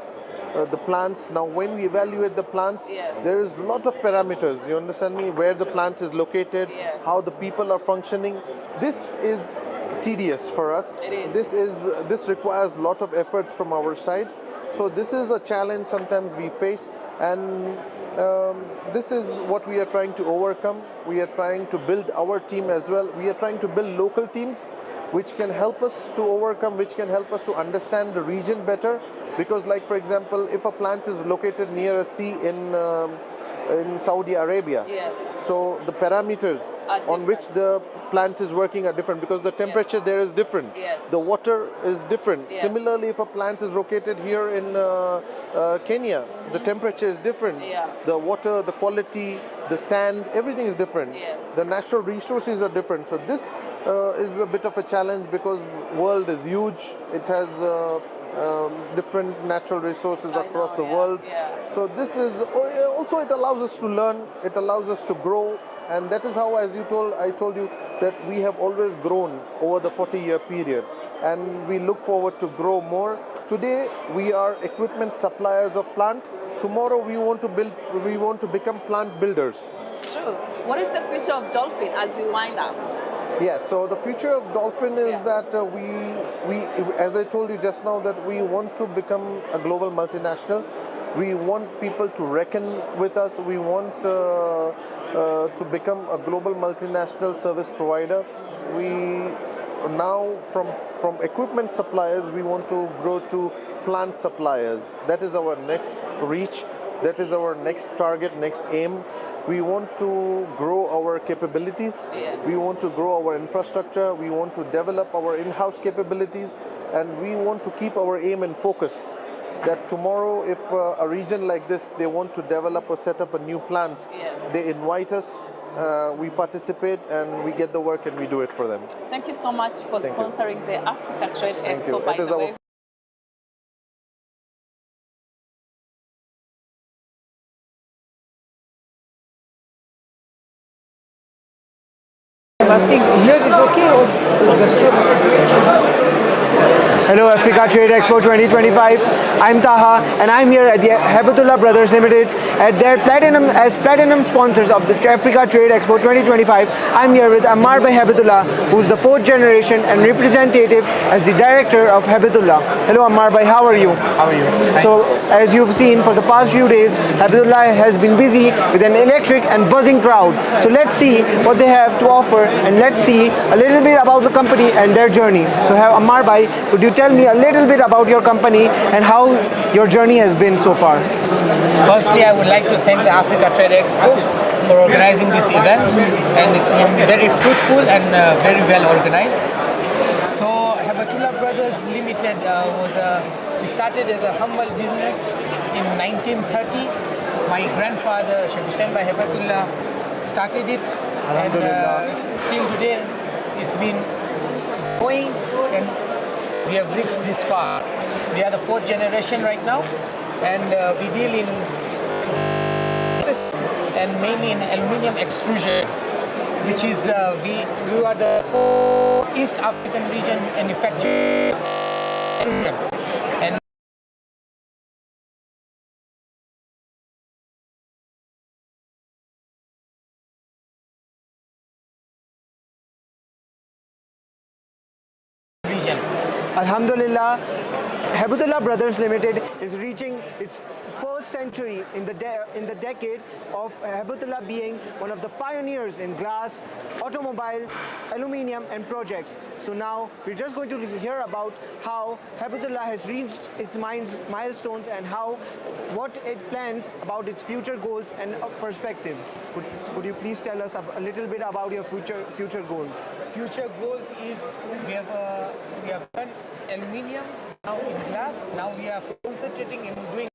[SPEAKER 7] the plants. Now when we evaluate the plants, there is a lot of parameters, you understand me, where the plant is located, how the people are functioning. This is tedious for us.
[SPEAKER 4] It is.
[SPEAKER 7] This requires a lot of effort from our side. So this is a challenge sometimes we face, and this is what we are trying to overcome. We are trying to build our team as well. We are trying to build local teams which can help us to overcome, which can help us to understand the region better. Because like for example, if a plant is located near a sea in Saudi Arabia, so the parameters on which the plant is working are different, because the temperature there is different. The water is different. Similarly, if a plant is located here in Kenya, the temperature is different. The water, the quality, the sand, everything is different. The natural resources are different. So this is a bit of a challenge, because world is huge. It has different natural resources across the world. So this is also, it allows us to learn, it allows us to grow, and that is how, as I told you that we have always grown over the 40-year period, and we look forward to grow more. Today we are equipment suppliers of plant. Tomorrow we want to become plant builders.
[SPEAKER 4] True. What is the future of Dolphin as we wind up?
[SPEAKER 7] Yeah, so the future of Dolphin is that we, as I told you just now, that we want to become a global multinational. We want people to reckon with us. We want to become a global multinational service provider. now from equipment suppliers, we want to grow to plant suppliers. That is our next reach. That is our next target, next aim. We want to grow our capabilities.
[SPEAKER 4] Yes.
[SPEAKER 7] We want to grow our infrastructure. We want to develop our in-house capabilities, and we want to keep our aim and focus. That tomorrow, if a region like this, they want to develop or set up a new plant,
[SPEAKER 4] Yes.
[SPEAKER 7] they invite us, we participate, and we get the work and we do it for them.
[SPEAKER 4] Thank you so much for
[SPEAKER 7] Thank you.
[SPEAKER 4] sponsoring the Africa Trade
[SPEAKER 7] Thank
[SPEAKER 4] Expo,
[SPEAKER 7] you.
[SPEAKER 4] by
[SPEAKER 7] It is
[SPEAKER 4] the
[SPEAKER 7] our
[SPEAKER 4] way.
[SPEAKER 8] I'm asking, here is okay or Hello Africa Trade Expo 2025. I'm Taha and I'm here at the Habatullah Brothers Limited at their platinum sponsors of the Africa Trade Expo 2025. I'm here with Ammar Bhai Habatullah, who's the 4th generation and representative as the director of Habatullah. Hello Ammar Bhai, how are you?
[SPEAKER 9] How are you?
[SPEAKER 8] So as you've seen for the past few days, Habatullah has been busy with an electric and buzzing crowd. So let's see what they have to offer and let's see a little bit about the company and their journey. So Ammar Bhai, could you tell me a little bit about your company and how your journey has been so far?
[SPEAKER 9] Firstly, I would like to thank the Africa Trade Expo for organizing this event, and it's been very fruitful and very well organized. So Habatullah Brothers Limited we started as a humble business in 1930. My grandfather Sheikh Hussain Bhai Habatullah started it, and till today it's been going, and we have reached this far. We are the 4th generation right now, and we deal in and mainly in aluminium extrusion, which is we are the East African region manufacturing extrusion. And region.
[SPEAKER 8] Alhamdulillah, Habatullah Brothers Limited is reaching its first century in the decade of Habatullah being one of the pioneers in glass, automobile, aluminium and projects. So now we're just going to hear about how Habatullah has reached its milestones and what it plans about its future goals and perspectives. Could you please tell us a little bit about your future goals?
[SPEAKER 9] Future goals is we have done aluminium, now in glass. Now we are concentrating in doing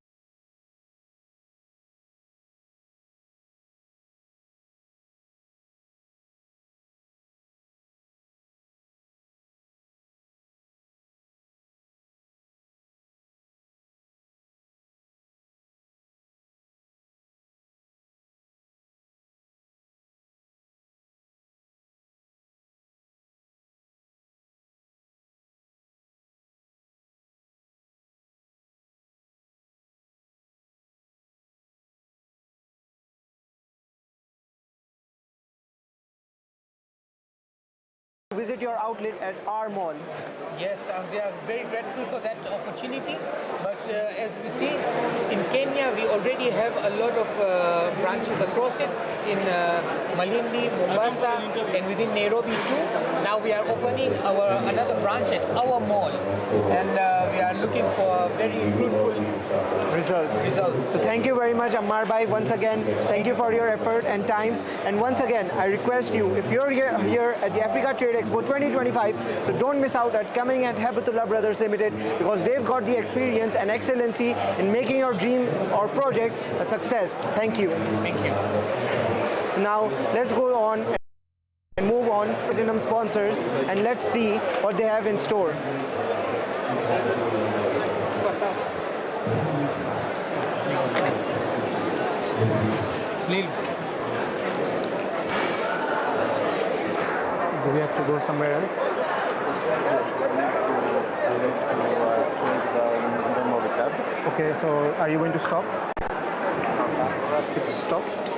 [SPEAKER 8] Visit your outlet at our mall.
[SPEAKER 9] Yes, we are very grateful for that opportunity. But as we see, in Kenya, we already have a lot of branches across it, in Malindi, Mombasa, and within Nairobi too. Now we are opening another branch at our mall, and we are looking for very fruitful results.
[SPEAKER 8] So thank you very much, Ammar Bhai. Once again, thank you for your effort and times. And once again, I request you, if you're here at the Africa Trade Expo 2025, so don't miss out at coming at Habatullah Brothers Limited, because they've got the experience and excellency in making your dream or projects a success. Thank you.
[SPEAKER 9] Thank you.
[SPEAKER 8] So now let's go on and move on to platinum sponsors, and let's see what they have in store.
[SPEAKER 9] What's up? Please.
[SPEAKER 8] Do we have to go somewhere else? Okay, so are you going to stop? It's stopped.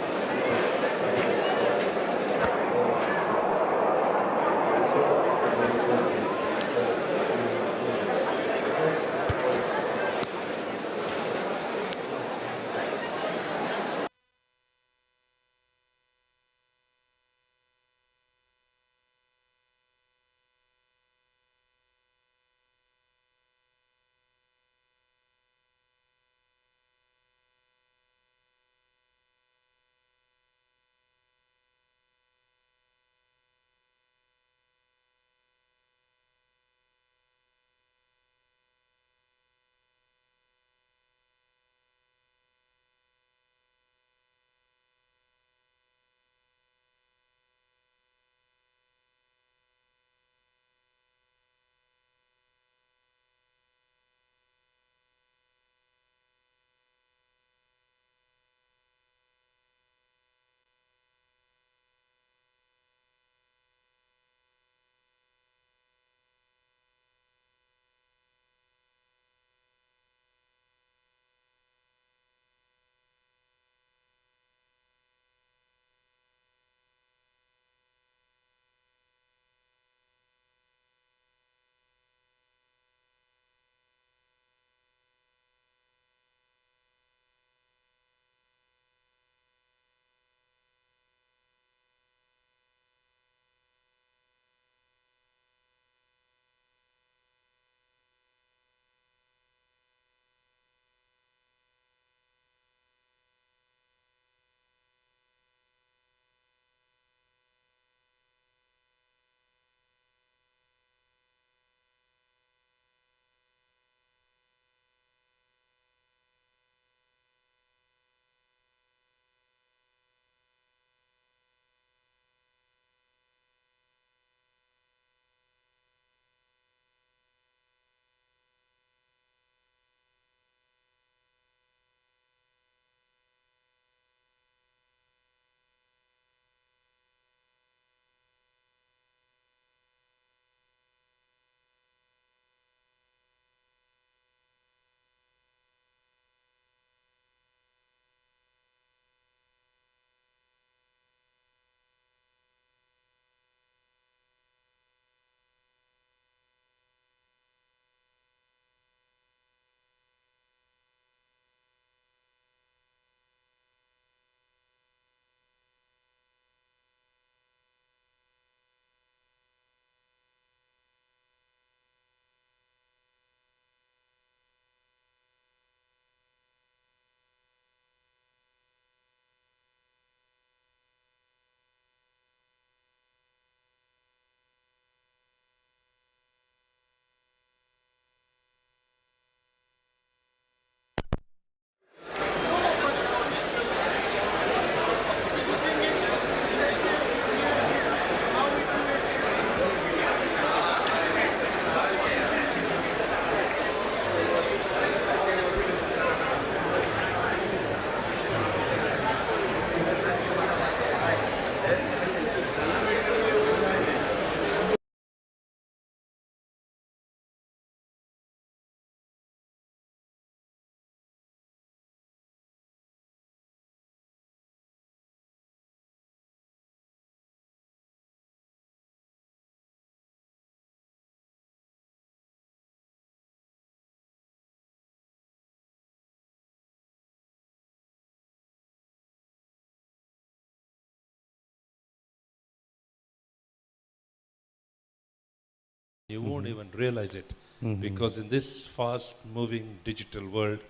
[SPEAKER 2] You won't even realize it. Because in this fast-moving digital world,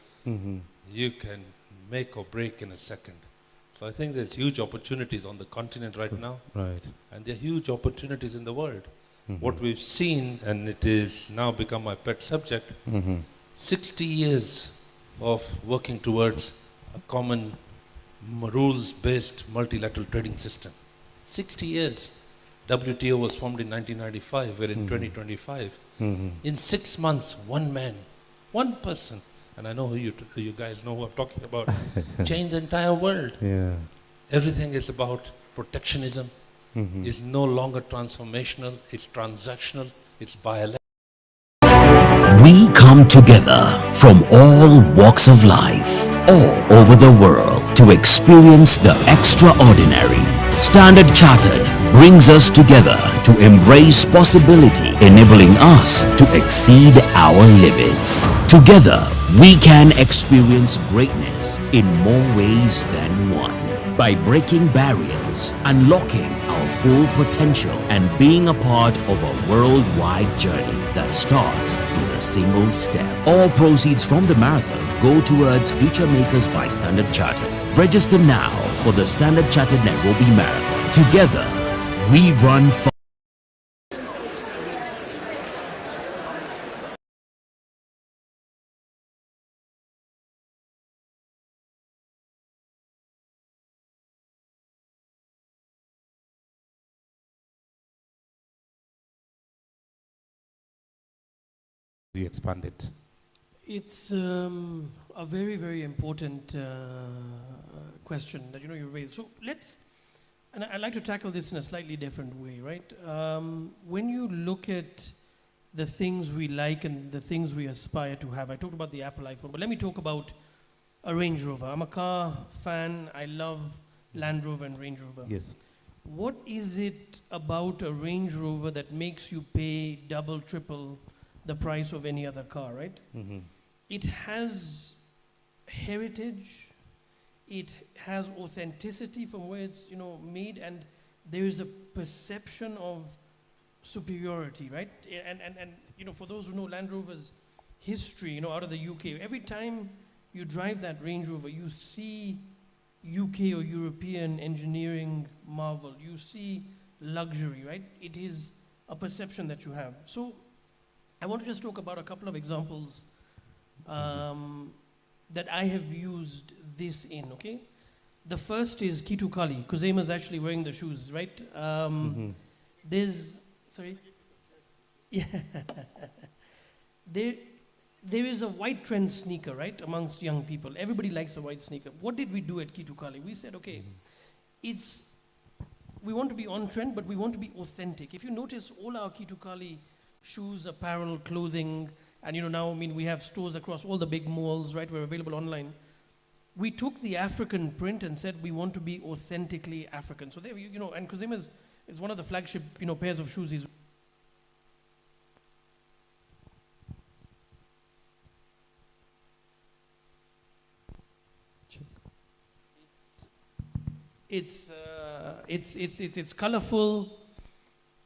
[SPEAKER 2] you can make or break in a second. So I think there's huge opportunities on the continent right now.
[SPEAKER 1] Right.
[SPEAKER 2] And there are huge opportunities in the world. What we've seen, and it is now become my pet subject, 60 years of working towards a common rules-based multilateral trading system. 60 years. WTO was formed in 1995, we're in 2025. In 6 months, one man, one person, and I know who you guys know who I'm talking about, changed the entire world.
[SPEAKER 1] Yeah.
[SPEAKER 2] Everything is about protectionism, is no longer transformational, it's transactional, it's bilateral.
[SPEAKER 10] We come together from all walks of life, all over the world, to experience the extraordinary. Standard Chartered brings us together to embrace possibility, enabling us to exceed our limits. Together, we can experience greatness in more ways than one. By breaking barriers, unlocking our full potential, and being a part of a worldwide journey that starts with a single step. All proceeds from the marathon go towards Future Makers by Standard Chartered. Register now for the Standard Chartered Nairobi Marathon. Together, we run far.
[SPEAKER 1] You expand it.
[SPEAKER 6] It's a very, very important question that you raised. So let's, and I'd like to tackle this in a slightly different way, right? When you look at the things we like and the things we aspire to have, I talked about the Apple iPhone, but let me talk about a Range Rover. I'm a car fan. I love Land Rover and Range Rover.
[SPEAKER 1] Yes.
[SPEAKER 6] What is it about a Range Rover that makes you pay double, triple the price of any other car, right? It has heritage, it has authenticity from where it's made, and there is a perception of superiority, right? And for those who know Land Rover's history, out of the UK, every time you drive that Range Rover, you see UK or European engineering marvel, you see luxury, right? It is a perception that you have. So I want to just talk about a couple of examples that I have used this in, okay? The first is Tuco-Kenya. Kuzema is actually wearing the shoes, right? Sorry? Yeah. There is a white trend sneaker, right, amongst young people. Everybody likes a white sneaker. What did we do at Tuco-Kenya? We said, okay, we want to be on trend, but we want to be authentic. If you notice, all our Tuco-Kenya shoes, apparel, clothing, and now, we have stores across all the big malls, right? We're available online. We took the African print and said we want to be authentically African. So there, and Kuzema is one of the flagship, pairs of shoes he's. It's colorful,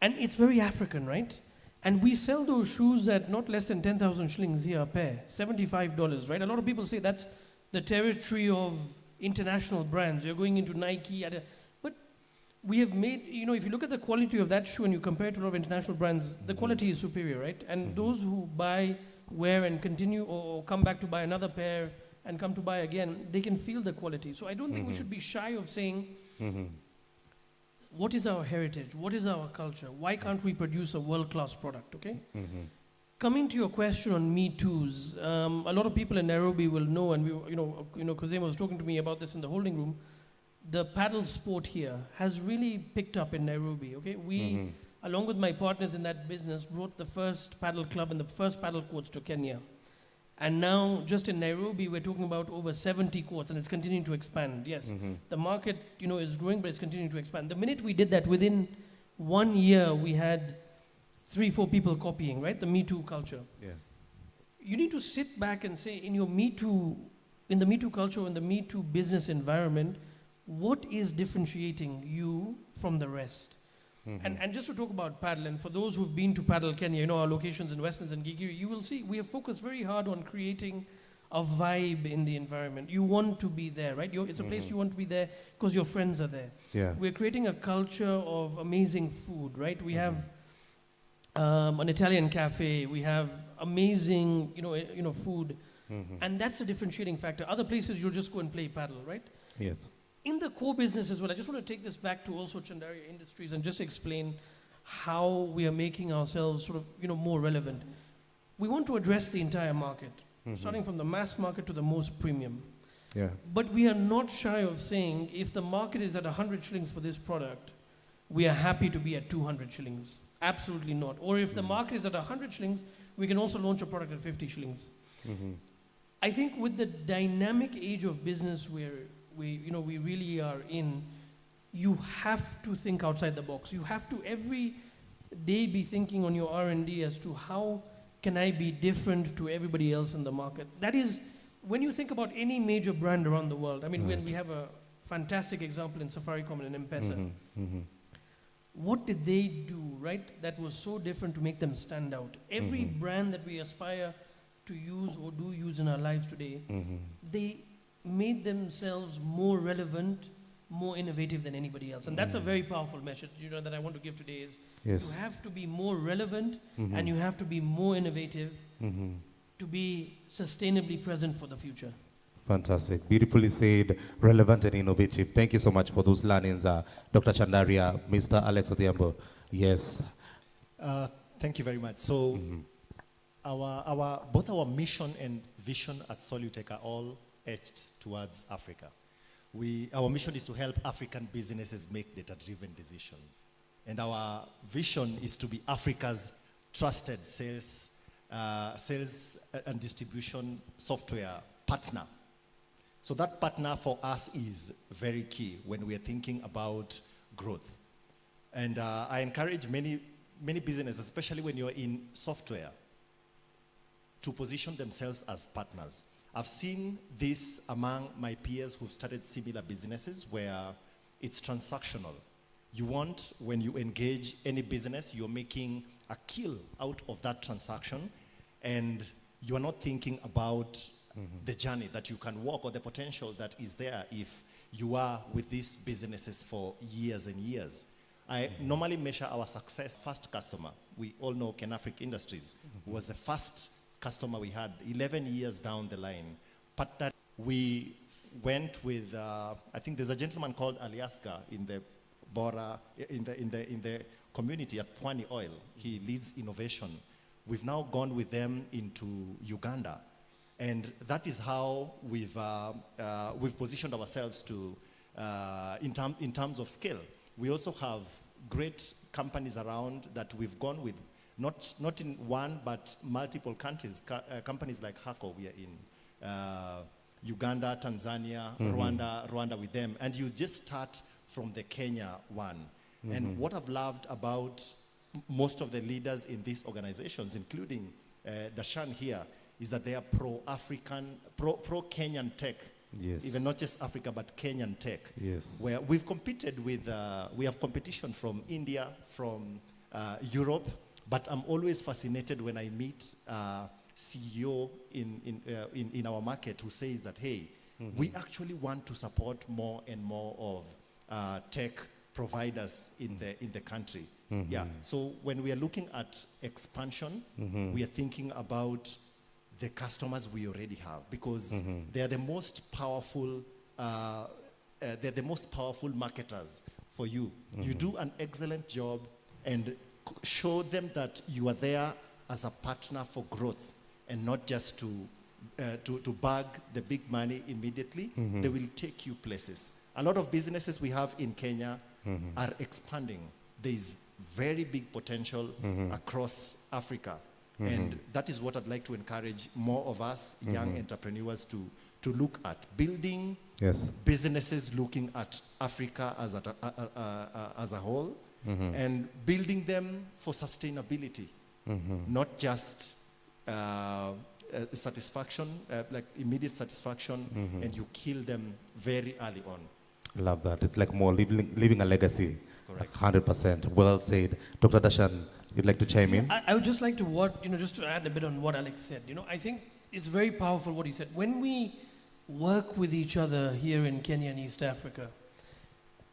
[SPEAKER 6] and it's very African, right? And we sell those shoes at not less than 10,000 shillings here a pair, $75, right? A lot of people say that's the territory of international brands. You're going into Nike, but we have made, if you look at the quality of that shoe and you compare it to a lot of international brands, the quality is superior, right? And those who buy, wear, and continue, or come back to buy another pair and come to buy again, they can feel the quality. So I don't think we should be shy of saying, what is our heritage? What is our culture? Why can't we produce a world-class product, okay? Coming to your question on Me Too's, a lot of people in Nairobi will know, and Kuzema was talking to me about this in the holding room, the paddle sport here has really picked up in Nairobi, okay? We, along with my partners in that business, brought the first paddle club and the first paddle courts to Kenya. And now, just in Nairobi, we're talking about over 70 courts, and it's continuing to expand. Yes, the market, is growing, but it's continuing to expand. The minute we did that, within 1 year, we had 3-4 people copying, right? The Me Too culture.
[SPEAKER 1] Yeah.
[SPEAKER 6] You need to sit back and say, in the Me Too culture, in the Me Too business environment, what is differentiating you from the rest? And just to talk about paddle, and for those who've been to Tuco-Kenya, you know our locations in Westlands and Gigiri, you will see we have focused very hard on creating a vibe in the environment. You want to be there, right? It's a place you want to be there because your friends are there.
[SPEAKER 1] Yeah.
[SPEAKER 6] We're creating a culture of amazing food, right? We have an Italian cafe. We have amazing, food, and that's a differentiating factor. Other places you'll just go and play paddle, right?
[SPEAKER 1] Yes.
[SPEAKER 6] In the core business as well, I just want to take this back to also Chandaria Industries and just explain how we are making ourselves sort of, more relevant. We want to address the entire market, starting from the mass market to the most premium.
[SPEAKER 1] Yeah.
[SPEAKER 6] But we are not shy of saying if the market is at 100 shillings for this product, we are happy to be at 200 shillings. Absolutely not. Or if the market is at 100 shillings, we can also launch a product at 50 shillings. I think with the dynamic age of business where we really are in, you have to think outside the box. You have to every day be thinking on your R&D as to how can I be different to everybody else in the market. That is, when you think about any major brand around the world, I mean, when we have a fantastic example in Safaricom and in M-Pesa, what did they do, right, that was so different to make them stand out? Every brand that we aspire to use or do use in our lives today, they made themselves more relevant, more innovative than anybody else. And that's a very powerful message, that I want to give today is you have to be more relevant and you have to be more innovative to be sustainably present for the future.
[SPEAKER 1] Fantastic. Beautifully said, relevant and innovative. Thank you so much for those learnings, Dr. Chandaria, Mr. Alex Odhiambo. Yes.
[SPEAKER 11] Thank you very much. So both our mission and vision at Solutech are all edged towards Africa. Our mission is to help African businesses make data-driven decisions. And our vision is to be Africa's trusted sales and distribution software partner. So that partner for us is very key when we are thinking about growth. And I encourage many businesses, especially when you're in software, to position themselves as partners. I've seen this among my peers who've started similar businesses where it's transactional. You want, when you engage any business, you're making a kill out of that transaction, and you're not thinking about the journey that you can walk or the potential that is there if you are with these businesses for years and years. I normally measure our success. First customer, we all know Kenafric Industries was the first customer we had 11 years down the line. But that we went with, I think there's a gentleman called Aliaska in the Bora, in the community at Pwani Oil. He leads innovation. We've now gone with them into Uganda. And that is how we've positioned ourselves to, in terms of scale. We also have great companies around that we've gone with, not in one, but multiple countries. Companies like Hako, we are in Uganda, Tanzania, Rwanda with them. And you just start from the Kenya one. And what I've loved about most of the leaders in these organizations, including Dashan here, is that they are pro-African, pro-Kenyan tech.
[SPEAKER 1] Yes.
[SPEAKER 11] Even not just Africa, but Kenyan tech.
[SPEAKER 1] Yes.
[SPEAKER 11] Where we've competed with, we have competition from India, from Europe, but I'm always fascinated when I meet CEO in our market who says that, hey, we actually want to support more and more of tech providers in the country. Yeah. So when we are looking at expansion, we are thinking about the customers we already have, because they are the most powerful. They're the most powerful marketers for you. You do an excellent job and show them that you are there as a partner for growth and not just to bag the big money immediately. They will take you places. A lot of businesses we have in Kenya are expanding. There is very big potential across Africa. And that is what I'd like to encourage more of us young entrepreneurs to look at. Building businesses looking at Africa as a whole, and building them for sustainability, not just satisfaction, like immediate satisfaction, and you kill them very early on.
[SPEAKER 1] Love that. It's like more leaving a legacy
[SPEAKER 11] Correct.
[SPEAKER 1] 100%. Well said. Dr. Dashan, you'd like to chime in?
[SPEAKER 6] I would just like to just to add a bit on what Alex said. I think it's very powerful what he said. When we work with each other here in Kenya and East Africa,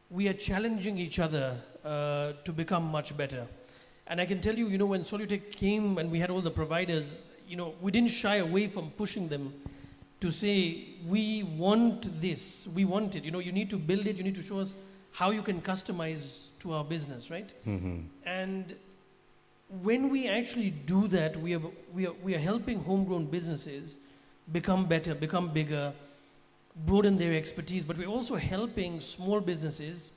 [SPEAKER 6] we are challenging each other to become much better. And I can tell you, when Solutech came and we had all the providers, we didn't shy away from pushing them to say, we want this, we want it. You need to build it, you need to show us how you can customize to our business, right?
[SPEAKER 1] Mm-hmm.
[SPEAKER 6] And when we actually do that, we are helping homegrown businesses become better, become bigger, broaden their expertise, but we're also helping small businesses,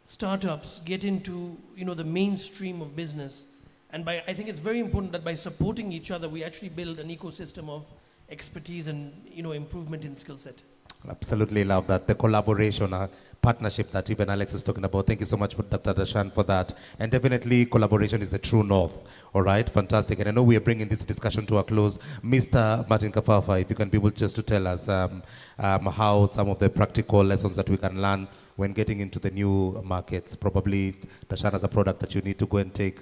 [SPEAKER 6] startups get into the mainstream of business. And I think it's very important that by supporting each other, we actually build an ecosystem of expertise and improvement in skill set.
[SPEAKER 1] Absolutely love that. The collaboration, partnership that even Alex is talking about. Thank you so much, for Dr. Dashan, for that. And definitely collaboration is the true north. All right, fantastic. And I know we are bringing this discussion to a close. Mr. Martin Kafafa, if you can be able just to tell us how some of the practical lessons that we can learn when getting into the new markets. Probably Dashan has a product that you need to go and take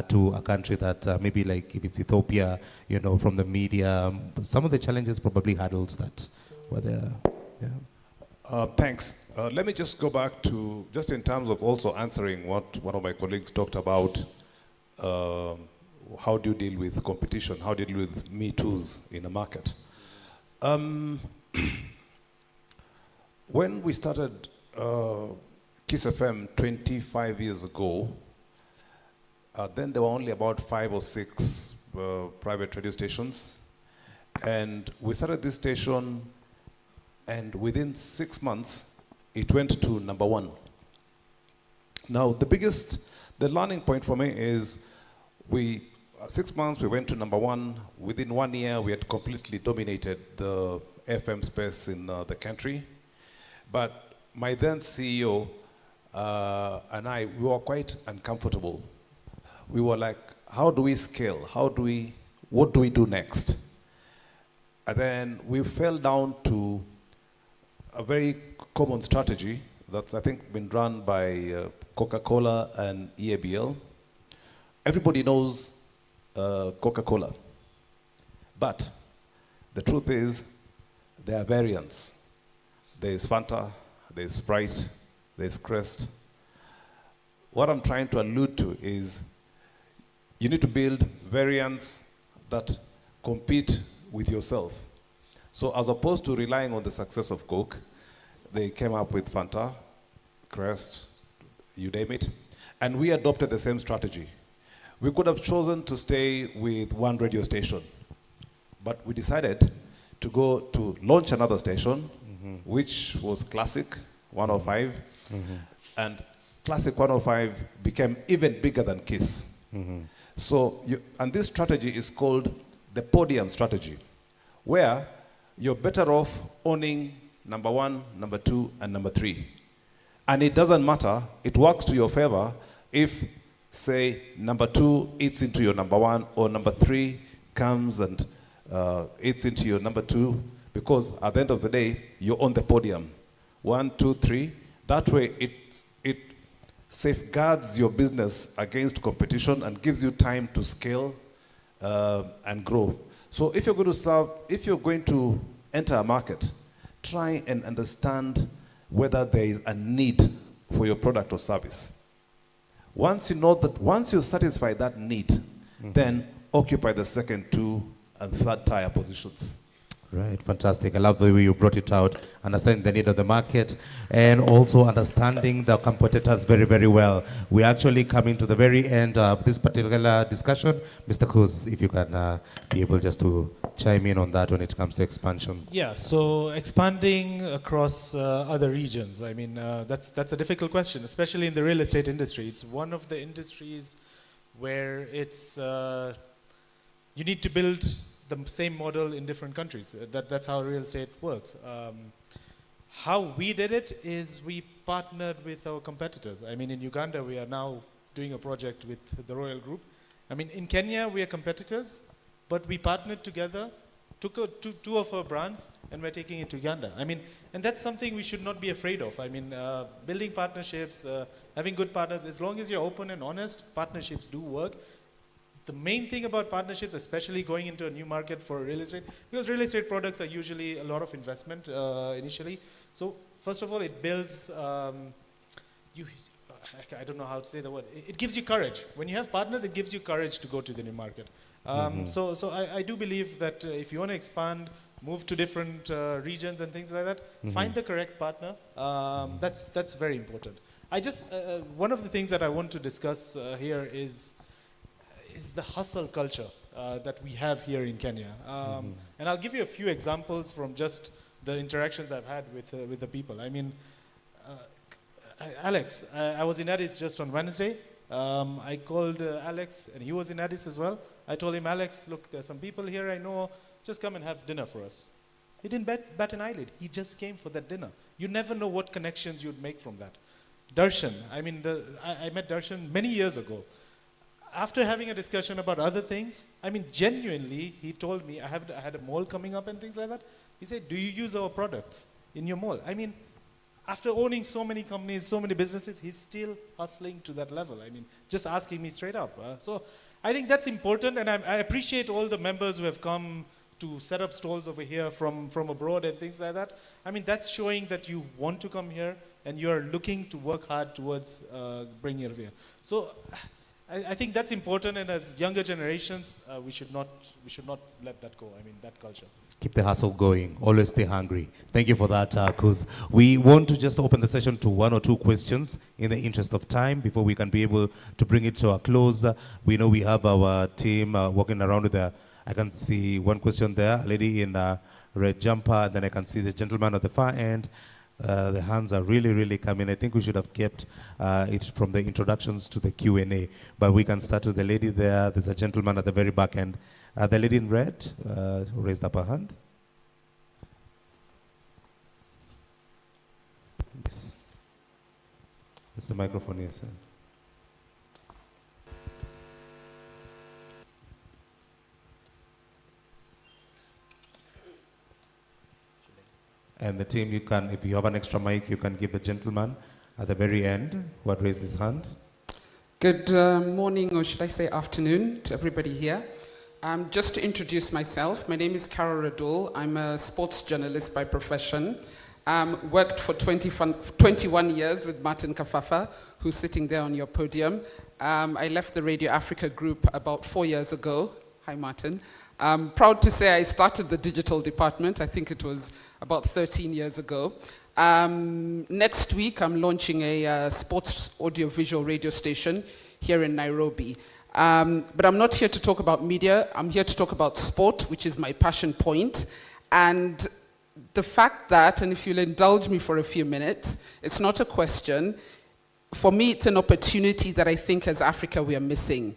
[SPEAKER 1] to a country that maybe like if it's Ethiopia, from the media, some of the challenges, probably hurdles that were there. Yeah.
[SPEAKER 12] Thanks. Let me just go back to, just in terms of also answering what one of my colleagues talked about, how do you deal with competition? How do you deal with Me Too's in the market? When we started Kiss FM 25 years ago, then there were only about 5 or 6 private radio stations. And we started this station, and within 6 months, it went to number 1. Now, the learning point for me is 6 months we went to number 1. Within 1 year, we had completely dominated the FM space in the country. But my then CEO and I, we were quite uncomfortable. We were like, how do we scale? What do we do next? And then we fell down to a very common strategy that's, I think, been run by Coca-Cola and EABL. Everybody knows Coca-Cola. But the truth is, there are variants. There is Fanta, there is Sprite, there is Crest. What I'm trying to allude to is you need to build variants that compete with yourself. So as opposed to relying on the success of Coke, they came up with Fanta, Crest, you name it, and we adopted the same strategy. We could have chosen to stay with one radio station, but we decided to go to launch another station, which was Classic 105, and Classic 105 became even bigger than Kiss. So, and this strategy is called the podium strategy, where you're better off owning number 1, number 2, and number 3. And it doesn't matter, it works to your favor if, say, number 2 eats into your number 1, or number 3 comes and eats into your number 2, because at the end of the day, you're on the podium. 1, 2, 3. That way, it safeguards your business against competition and gives you time to scale and grow. So if you're going to enter a market, try and understand whether there is a need for your product or service. Once you satisfy that need, then occupy the second, 2, and 3rd tier positions.
[SPEAKER 1] Right, fantastic. I love the way you brought it out, understanding the need of the market and also understanding the competitors very, very well. We're actually coming to the very end of this particular discussion. Mr. Kuz, if you can be able just to chime in on that when it comes to expansion.
[SPEAKER 5] Yeah, so expanding across other regions, I mean, that's a difficult question, especially in the real estate industry. It's one of the industries where it's, you need to build the same model in different countries. That's how real estate works. How we did it is we partnered with our competitors. I mean, in Uganda, we are now doing a project with the Royal Group. I mean, in Kenya, we are competitors, but we partnered together took two of our brands and we're taking it to Uganda. I mean, and that's something we should not be afraid of. I mean, building partnerships, having good partners, as long as you're open and honest, partnerships do work. The main thing about partnerships, especially going into a new market for real estate, because real estate products are usually a lot of investment initially. So first of all, it builds, I don't know how to say the word, it gives you courage. When you have partners, it gives you courage to go to the new market. So I do believe that if you want to expand, move to different regions and things like that, find the correct partner. That's very important. One of the things that I want to discuss here is the hustle culture that we have here in Kenya. And I'll give you a few examples from just the interactions I've had with the people. I mean, Alex, I was in Addis just on Wednesday. I called Alex, and he was in Addis as well. I told him, Alex, look, there's some people here I know, just come and have dinner for us. He didn't bat an eyelid. He just came for that dinner. You never know what connections you'd make from that. Darshan, I mean, I met Darshan many years ago. After having a discussion about other things, I mean, genuinely, he told me, I had a mall coming up and things like that. He said, do you use our products in your mall? I mean, after owning so many companies, so many businesses, he's still hustling to that level. I mean, just asking me straight up. So I think that's important, and I appreciate all the members who have come to set up stalls over here from abroad and things like that. I mean, that's showing that you want to come here and you're looking to work hard towards bringing it over here. So I think that's important, and as younger generations, we should not let that go. I mean, that culture.
[SPEAKER 1] Keep the hustle going. Always stay hungry. Thank you for that, Kuz. We want to just open the session to one or two questions in the interest of time before we can be able to bring it to a close. We know we have our team walking around with I can see one question there, a lady in a red jumper, then I can see the gentleman at the far end. The hands are really coming. I think we should have kept it from the introductions to the Q&A, but we can start with the lady there. There's a gentleman at the very back end. The lady in red who raised up her hand. Yes. It's the microphone, yes, sir. And the team, you can, if you have an extra mic, you can give the gentleman at the very end who had raised his hand.
[SPEAKER 13] Good morning, or should I say afternoon, to everybody here. Just to introduce myself, my name is Carol Radul. I'm a sports journalist by profession. Worked for 21 years with Martin Kafafa, who's sitting there on your podium. I left the Radio Africa group about 4 years ago. Hi, Martin. I'm proud to say I started the digital department. I think it was about 13 years ago. Next week, I'm launching a sports audio-visual radio station here in Nairobi. But I'm not here to talk about media. I'm here to talk about sport, which is my passion point. And the fact that, and if you'll indulge me for a few minutes, it's not a question. For me, it's an opportunity that I think as Africa we are missing.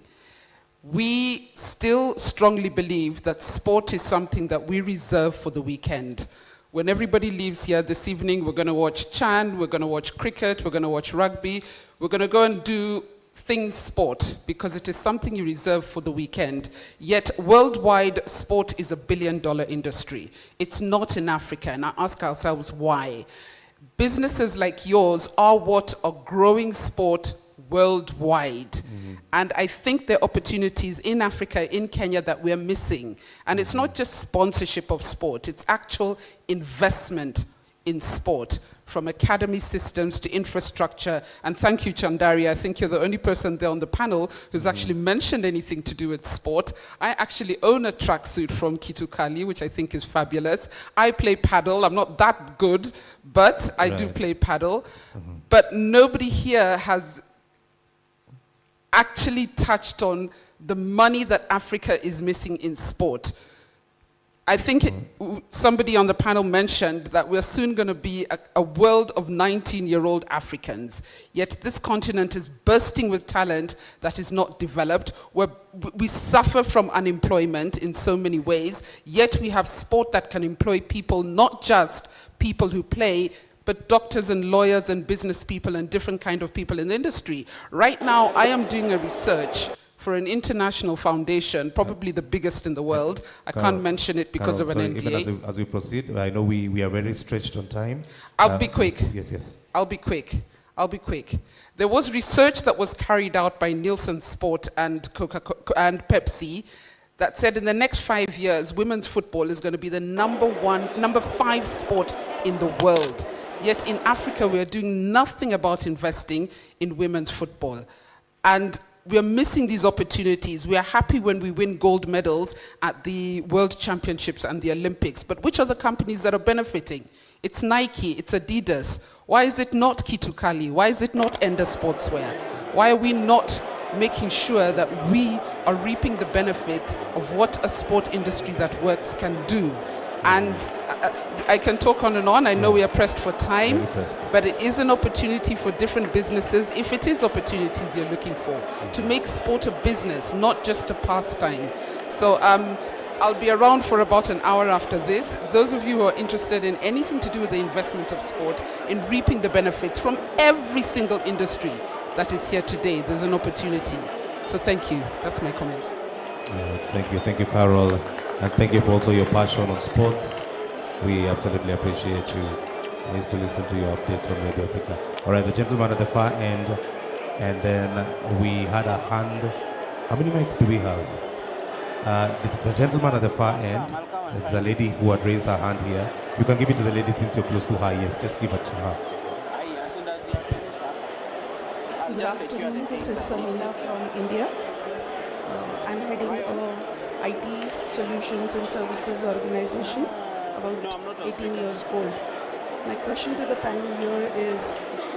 [SPEAKER 13] We still strongly believe that sport is something that we reserve for the weekend. When everybody leaves here this evening, we're going to watch Chan, we're going to watch cricket, we're going to watch rugby, we're going to go and do things sport because it is something you reserve for the weekend. Yet worldwide, sport is $1 billion industry. It's not in Africa, and I ask ourselves why. Businesses like yours are what are growing sport worldwide. And I think there are opportunities in Africa, in Kenya, that we're missing. And it's not just sponsorship of sport, it's actual investment in sport, from academy systems to infrastructure. And thank you, Chandari. I think you're the only person there on the panel who's actually mentioned anything to do with sport. I actually own a tracksuit from Tuco-Kenya, which I think is fabulous. I play paddle. I'm not that good, but I do play paddle. But nobody here has actually touched on the money that Africa is missing in sport. I think somebody on the panel mentioned that we're soon going to be a world of 19-year-old Africans. Yet this continent is bursting with talent that is not developed. We suffer from unemployment in so many ways, yet we have sport that can employ people, not just people who play, but doctors and lawyers and business people and different kind of people in the industry. Right now, I am doing a research for an international foundation, probably the biggest in the world. I can't mention it because of an NDA.
[SPEAKER 1] Even as we proceed, I know we are very stretched on time.
[SPEAKER 13] I'll be quick.
[SPEAKER 1] Yes.
[SPEAKER 13] I'll be quick. There was research that was carried out by Nielsen Sport and and Pepsi that said in the next 5 years, women's football is going to be the number 5 sport in the world. Yet in Africa, we are doing nothing about investing in women's football. And we are missing these opportunities. We are happy when we win gold medals at the World Championships and the Olympics. But which are the companies that are benefiting? It's Nike, it's Adidas. Why is it not Kitukali? Why is it not Ender Sportswear? Why are we not making sure that we are reaping the benefits of what a sport industry that works can do? And I can talk on and on. I know we are pressed for time, but it is an opportunity for different businesses, if it is opportunities you're looking for, to make sport a business, not just a pastime. So I'll be around for about an hour after this. Those of you who are interested in anything to do with the investment of sport, in reaping the benefits from every single industry that is here today, there's an opportunity. So thank you. That's my comment.
[SPEAKER 1] Thank you, Carol. And thank you for also your passion on sports. We absolutely appreciate you. I used to listen to your updates on Radio Africa. All right, the gentleman at the far end. And then we had a hand. How many mics do we have? It's a gentleman at the far end. It's a lady who had raised her hand here. You can give it to the lady since you're close to her. Yes, just give it to her.
[SPEAKER 14] Good afternoon. This is Samina from India. I'm heading a IT Solutions and Services organization, about 18 years old. My question to the panel here is,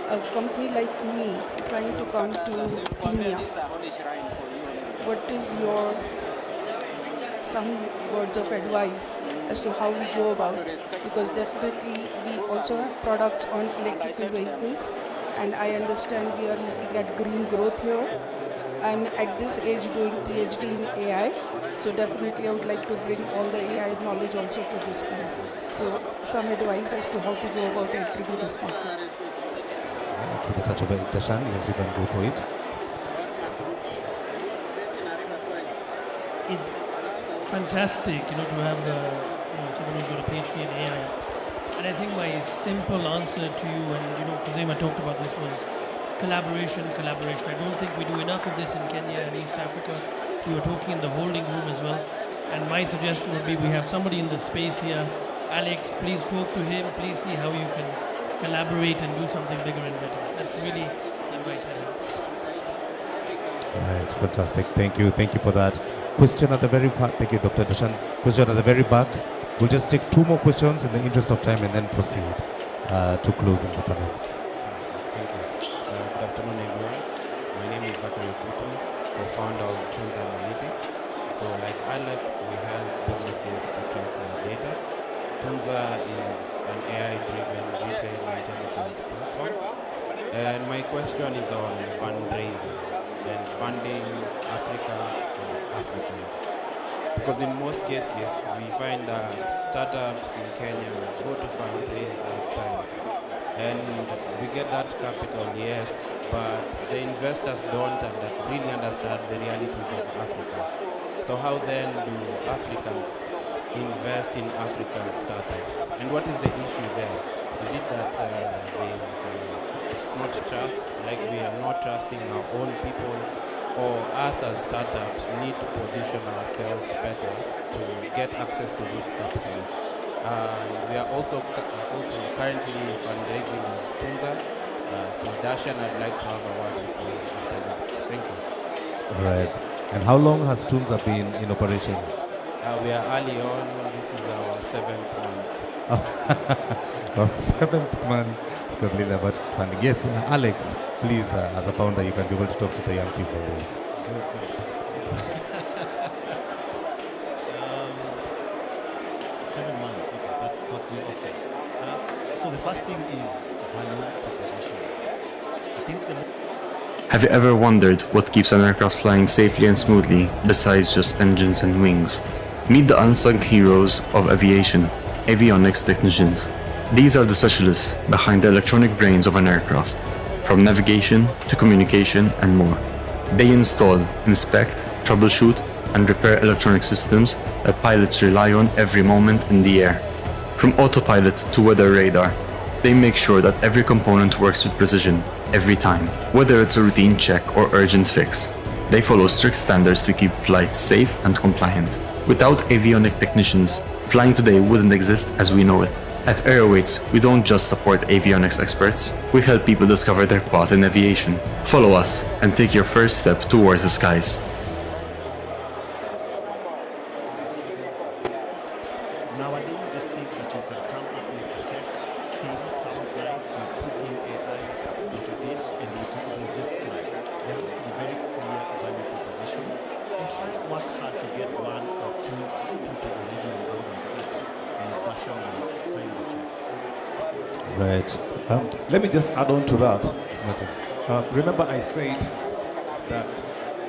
[SPEAKER 14] a company like me trying to come to Kenya, what is your some words of advice as to how we go about it? Because definitely we also have products on electrical vehicles, and I understand we are looking at green growth here. I'm at this age doing PhD in AI, so definitely I would like to bring all the AI knowledge also to this place. So some advice as to how to go about entering this market.
[SPEAKER 1] With the touch of Dashan, yes, you can go for it.
[SPEAKER 6] It's fantastic, to have someone who's got a PhD in AI. And I think my simple answer to you, and Kazema talked about this, was collaboration. I don't think we do enough of this in Kenya and East Africa. We were talking in the holding room as well. And my suggestion would be, we have somebody in the space here. Alex, please talk to him. Please see how you can collaborate and do something bigger and better. That's really the advice I have.
[SPEAKER 1] Right, fantastic. Thank you for that. Question at the very back. Thank you, Dr. Dashan. Question at the very back. We'll just take 2 more questions in the interest of time and then proceed to closing the panel.
[SPEAKER 15] Thank you. Good afternoon, everyone. My name is co-founder of Tunza Analytics. So like Alex, we help businesses to track data. Tunza is an AI-driven retail intelligence platform. And my question is on fundraising and funding Africans for Africans. Because in most cases, we find that startups in Kenya go to fundraise outside. And we get that capital, yes, but the investors don't really understand the realities of Africa. So how then do Africans invest in African startups? And what is the issue there? Is it that it's not trust, like we are not trusting our own people, or us as startups need to position ourselves better to get access to this capital? We are also currently fundraising as Tunza. So Dashan, I'd like to have a word with you after this. Thank you.
[SPEAKER 1] All right. And how long has Tunza been in operation?
[SPEAKER 15] We are early on. This is our 7th month.
[SPEAKER 1] Oh, 7th month. It's completely about funding. Yes, Alex, please, as a founder, you can be able to talk to the young people. Yes.
[SPEAKER 11] Good. 7 months, okay, but we're okay. So the first thing is value proposition. I think
[SPEAKER 16] Have you ever wondered what keeps an aircraft flying safely and smoothly besides just engines and wings? Meet the unsung heroes of aviation, avionics technicians. These are the specialists behind the electronic brains of an aircraft, from navigation to communication and more. They install, inspect, troubleshoot, and repair electronic systems that pilots rely on every moment in the air. From autopilot to weather radar, they make sure that every component works with precision, every time, whether it's a routine check or urgent fix. They follow strict standards to keep flights safe and compliant. Without avionic technicians, flying today wouldn't exist as we know it. At Aerowaits, we don't just support avionics experts, we help people discover their path in aviation. Follow us and take your first step towards the skies.
[SPEAKER 11] Nowadays, just think that you can come up with a tech thing, sounds nice, you put in AI into it, and it will just fly. There has to be very clear value proposition, and try and work hard to get one or two people already on board into it, and Dasha will sign the check.
[SPEAKER 12] Right. Let me just add on to that. Remember I said that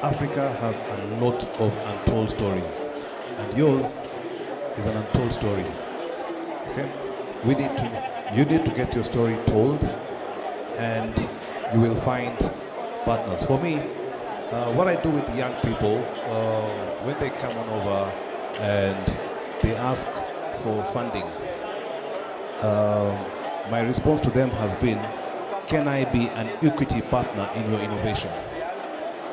[SPEAKER 12] Africa has a lot of untold stories, and yours is an untold story. Okay? You need to get your story told, and you will find partners. For me, what I do with the young people, when they come on over and they ask for funding, my response to them has been, can I be an equity partner in your innovation?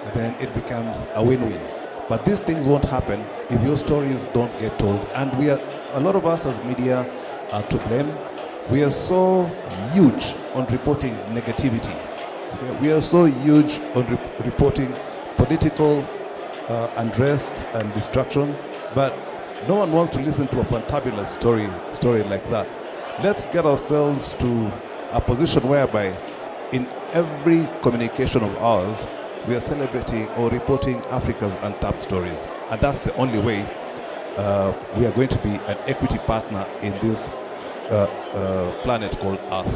[SPEAKER 12] And then it becomes a win-win. But these things won't happen if your stories don't get told. And a lot of us as media are to blame. We are so huge on reporting negativity. Okay? We are so huge on reporting political unrest and destruction. But no one wants to listen to a fantabulous story like that. Let's get ourselves to a position whereby in every communication of ours, we are celebrating or reporting Africa's untapped stories. And that's the only way we are going to be an equity partner in this planet called Earth.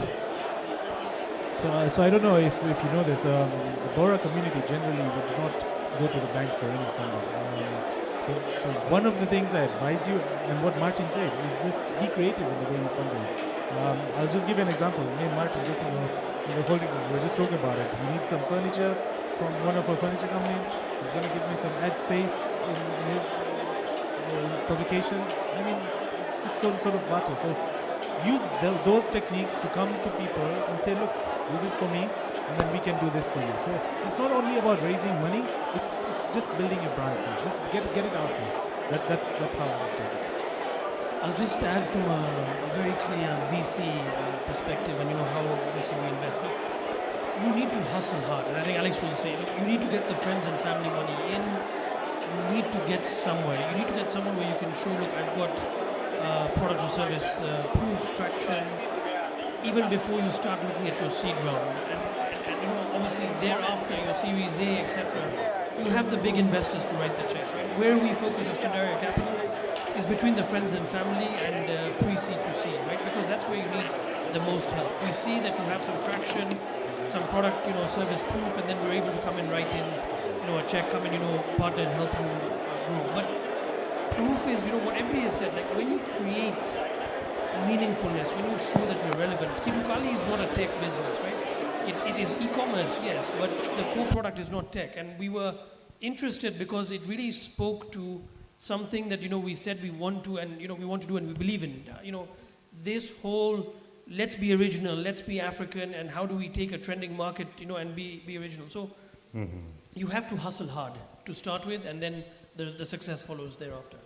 [SPEAKER 5] So I don't know if you know this, the Bora community generally would not go to the bank for any funding. So one of the things I advise you, and what Martin said, is just be creative in the way you fundraise. I'll just give you an example. Me and Martin, just we were just talking about it. He needs some furniture from one of our furniture companies. He's going to give me some ad space in his publications. I mean, just some sort of barter. So use those techniques to come to people and say, look, do this for me, and then we can do this for you. So it's not only about raising money, it's just building a brand first. Just get it out there. That's how I take it.
[SPEAKER 6] I'll just add from a very clear VC perspective, and how obviously we invest. Look, you need to hustle hard, and I think Alex will say, look, you need to get the friends and family money in. You need to get somewhere. You need to get somewhere where you can show, look, I've got product or service proofs, traction, even before you start looking at your seed round. And obviously thereafter, your Series A, etc., you have the big investors to write the checks, right? Where we focus as Chandaria Capital is between the friends and family and pre-seed to seed, right? Because that's where you need the most help. We see that you have some traction, some product, service proof, and then we're able to come and write in, a check, come and, partner and help you grow. But proof is, what MB has said, like when you create meaningfulness, when you show that you're relevant. Tuco-Kenya is not a tech business, right? It is e-commerce, yes, but the core product is not tech. And we were interested because it really spoke to something that, we said we want to, and, we want to do and we believe in. This whole, let's be original, let's be African, and how do we take a trending market, and be original. So you have to hustle hard to start with, and then the success follows thereafter.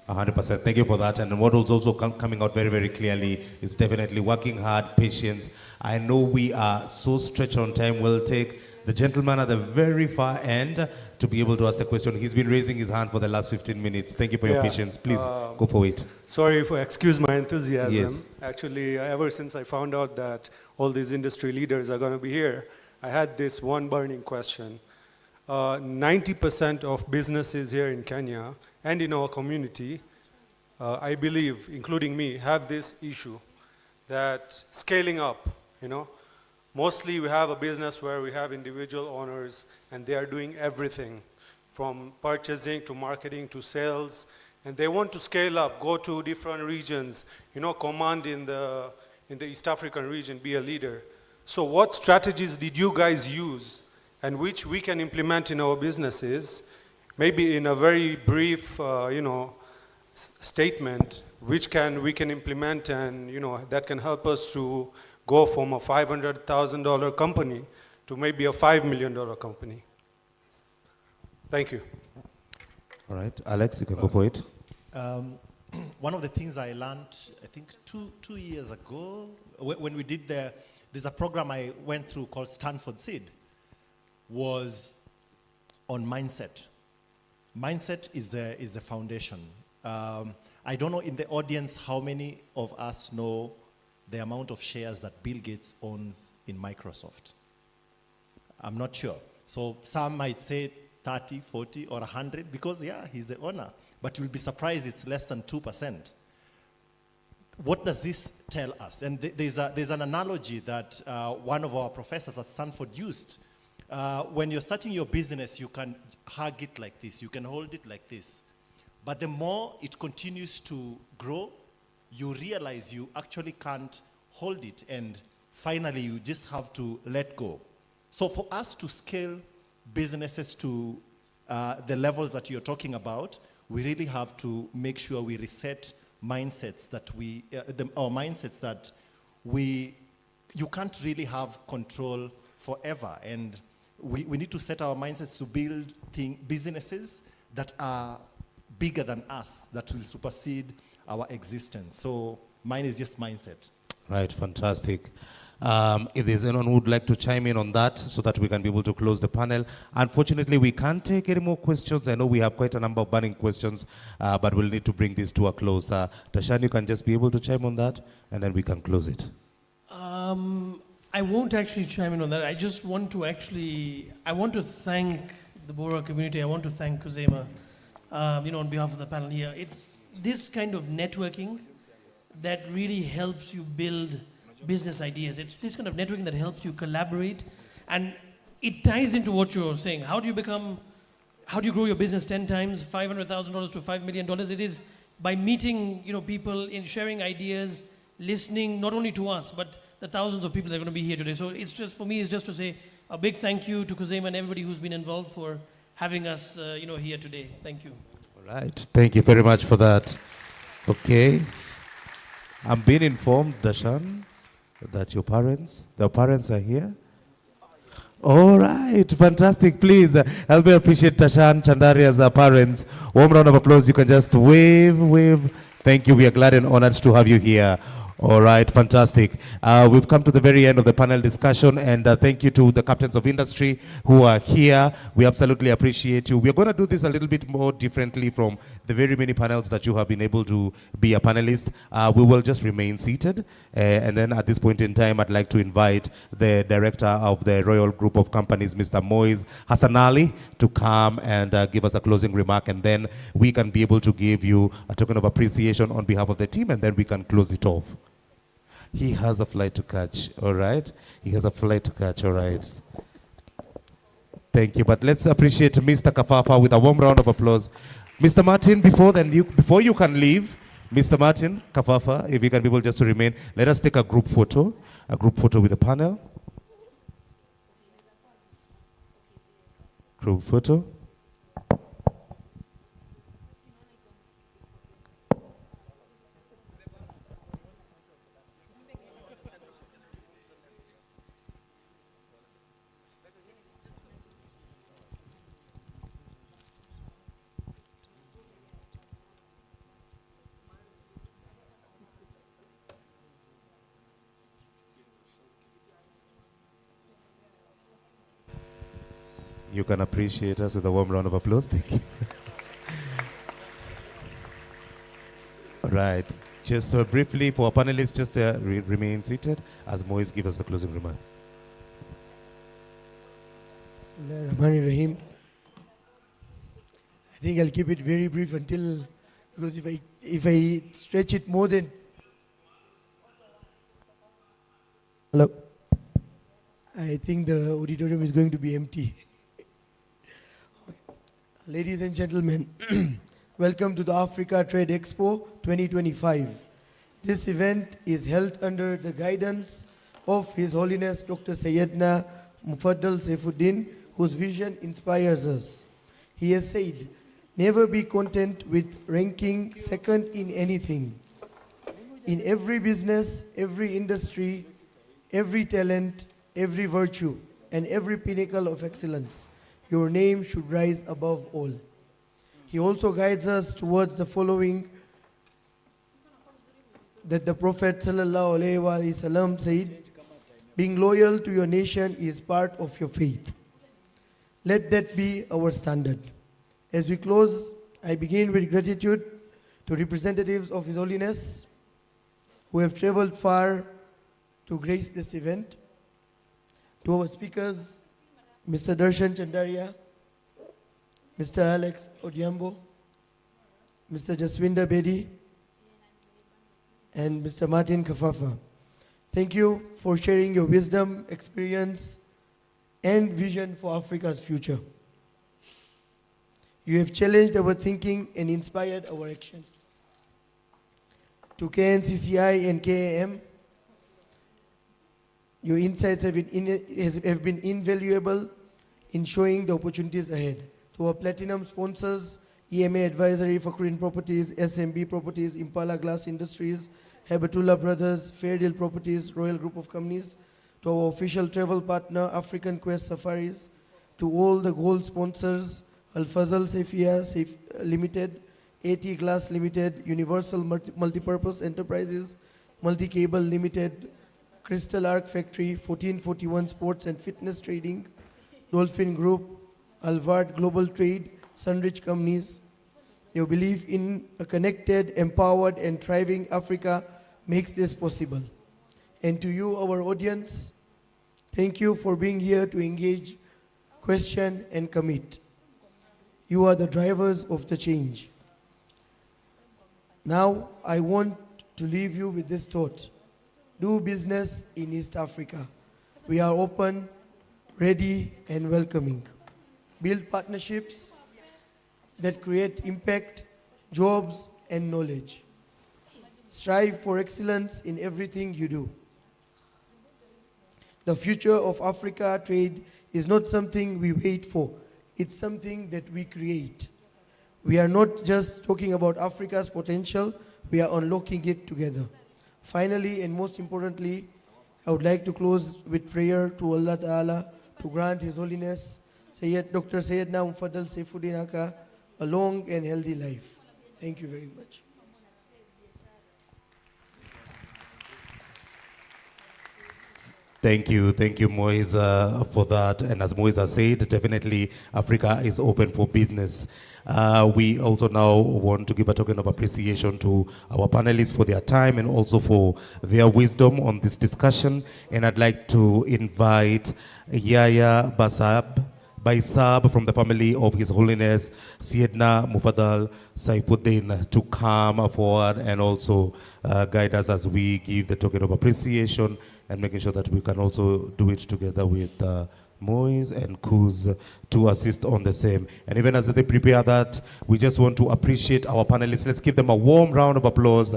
[SPEAKER 1] 100%. Thank you for that. And what was also coming out very, very clearly is definitely working hard, patience. I know we are so stretched on time. We'll take the gentleman at the very far end to be able to ask the question. He's been raising his hand for the last 15 minutes. Thank you for your patience. Please go for it.
[SPEAKER 17] Sorry for excuse my enthusiasm.
[SPEAKER 1] Yes.
[SPEAKER 17] Actually, ever since I found out that all these industry leaders are going to be here, I had this one burning question. 90% of businesses here in Kenya and in our community, I believe, including me, have this issue that scaling up, Mostly we have a business where we have individual owners and they are doing everything from purchasing to marketing to sales, and they want to scale up, go to different regions, command in the East African region, be a leader. So what strategies did you guys use and which we can implement in our businesses, maybe in a very brief, statement, which we can implement, and that can help us to go from a $500,000 company to maybe a $5 million company. Thank you.
[SPEAKER 1] All right, Alex, you can go for it.
[SPEAKER 11] One of the things I learned, I think two years ago, when we did there's a program I went through called Stanford Seed, was on mindset. Mindset is the foundation. I don't know in the audience how many of us know the amount of shares that Bill Gates owns in Microsoft. I'm not sure. So some might say 30, 40, or 100 because, yeah, he's the owner. But you'll be surprised it's less than 2%. What does this tell us? And there's an analogy that one of our professors at Stanford used. When you're starting your business, you can hug it like this. You can hold it like this. But the more it continues to grow, you realize you actually can't hold it. And finally, you just have to let go. So for us to scale businesses to the levels that you're talking about, we really have to make sure we reset mindsets that our mindsets that you can't really have control forever. And we need to set our mindsets to build businesses that are bigger than us, that will supersede our existence. So mine is just mindset.
[SPEAKER 1] Right, fantastic. If there's anyone who would like to chime in on that so that we can be able to close the panel. Unfortunately, we can't take any more questions. I know we have quite a number of burning questions, but we'll need to bring this to a close. Tashan, you can just be able to chime on that, and then we can close it.
[SPEAKER 6] I won't actually chime in on that. I just want to I want to thank the Bora community. I want to thank Kuzema, on behalf of the panel here. It's this kind of networking that really helps you build business ideas. It's this kind of networking that helps you collaborate, and it ties into what you're saying. How do you grow your business 10 times, $500,000 to $5 million? It is by meeting, people, in sharing ideas, listening not only to us, but the thousands of people that are going to be here today. So it's just, for me, it's just to say a big thank you to Kuzema and everybody who's been involved for having us, here today. Thank you.
[SPEAKER 1] All right. Thank you very much for that. Okay. I'm being informed, Dashan, that your parents are here. All right, fantastic. Please help me appreciate Tashan Chandaria's parents. Warm round of applause. You can just wave. Thank you. We are glad and honored to have you here. All right, fantastic. We've come to the very end of the panel discussion, and thank you to the captains of industry who are here. We absolutely appreciate you. We're going to do this a little bit more differently from the very many panels that you have been able to be a panelist. We will just remain seated, and then at this point in time, I'd like to invite the director of the Royal Group of Companies, Mr. Moiz Hassanali, to come and give us a closing remark, and then we can be able to give you a token of appreciation on behalf of the team, and then we can close it off. He has a flight to catch, all right? He has a flight to catch, all right? Thank you, but let's appreciate Mr. Kafafa with a warm round of applause. Mr. Martin, before you can leave, Mr. Martin Kafafa, if you can be able just to remain, let us take a group photo with the panel. Group photo. You can appreciate us with a warm round of applause. Thank you. All right. Just briefly, for our panelists, just remain seated as Moiz gives us the closing remark.
[SPEAKER 18] Rahim. I think I'll keep it very brief because if I stretch it more than... Hello? I think the auditorium is going to be empty. Ladies and gentlemen, welcome to the Africa Trade Expo 2025. This event is held under the guidance of His Holiness Dr. Sayyidina Mufaddal Saifuddin, whose vision inspires us. He has said, never be content with ranking second in anything. In every business, every industry, every talent, every virtue, and every pinnacle of excellence, your name should rise above all. He also guides us towards the following that the Prophet ﷺ said, being loyal to your nation is part of your faith. Let that be our standard. As we close, I begin with gratitude to representatives of His Holiness who have traveled far to grace this event, to our speakers, Mr. Darshan Chandaria, Mr. Alex Odhiambo, Mr. Jaswinder Bedi, and Mr. Martin Kafafa. Thank you for sharing your wisdom, experience, and vision for Africa's future. You have challenged our thinking and inspired our action. To KNCCI and KAM, your insights have been invaluable in showing the opportunities ahead. To our platinum sponsors, EMA Advisory, Fakhrin Properties, SMB Properties, Impala Glass Industries, Habatullah Brothers, Fairdeal Properties, Royal Group of Companies, to our official travel partner, African Quest Safaris, to all the gold sponsors, Al-Fazal Safia Limited, AT Glass Limited, Universal Multipurpose Enterprises, Multi-Cable Limited, Crystal Arc Factory, 1441 Sports and Fitness Trading, Dolphin Group, Alvard Global Trade, Sunrich Companies. Your belief in a connected, empowered, and thriving Africa makes this possible. And to you, our audience, thank you for being here to engage, question, and commit. You are the drivers of the change. Now, I want to leave you with this thought. Do business in East Africa. We are open, ready, and welcoming. Build partnerships that create impact, jobs, and knowledge. Strive for excellence in everything you do. The future of Africa trade is not something we wait for. It's something that we create. We are not just talking about Africa's potential, we are unlocking it together. Finally, and most importantly, I would like to close with prayer to Allah Ta'ala to grant His Holiness Dr. Sayyidina Mufaddal Saifuddin Aka a long and healthy life. Thank you very much.
[SPEAKER 1] Thank you, Moise, for that. And as Moise has said, definitely Africa is open for business. We also now want to give a token of appreciation to our panelists for their time and also for their wisdom on this discussion. And I'd like to invite Yaya Baisab from the family of His Holiness Sayyidina Mufaddal Saifuddin to come forward and also guide us as we give the token of appreciation and making sure that we can also do it together with Moise and Kuz to assist on the same. And even as they prepare that, we just want to appreciate our panelists. Let's give them a warm round of applause.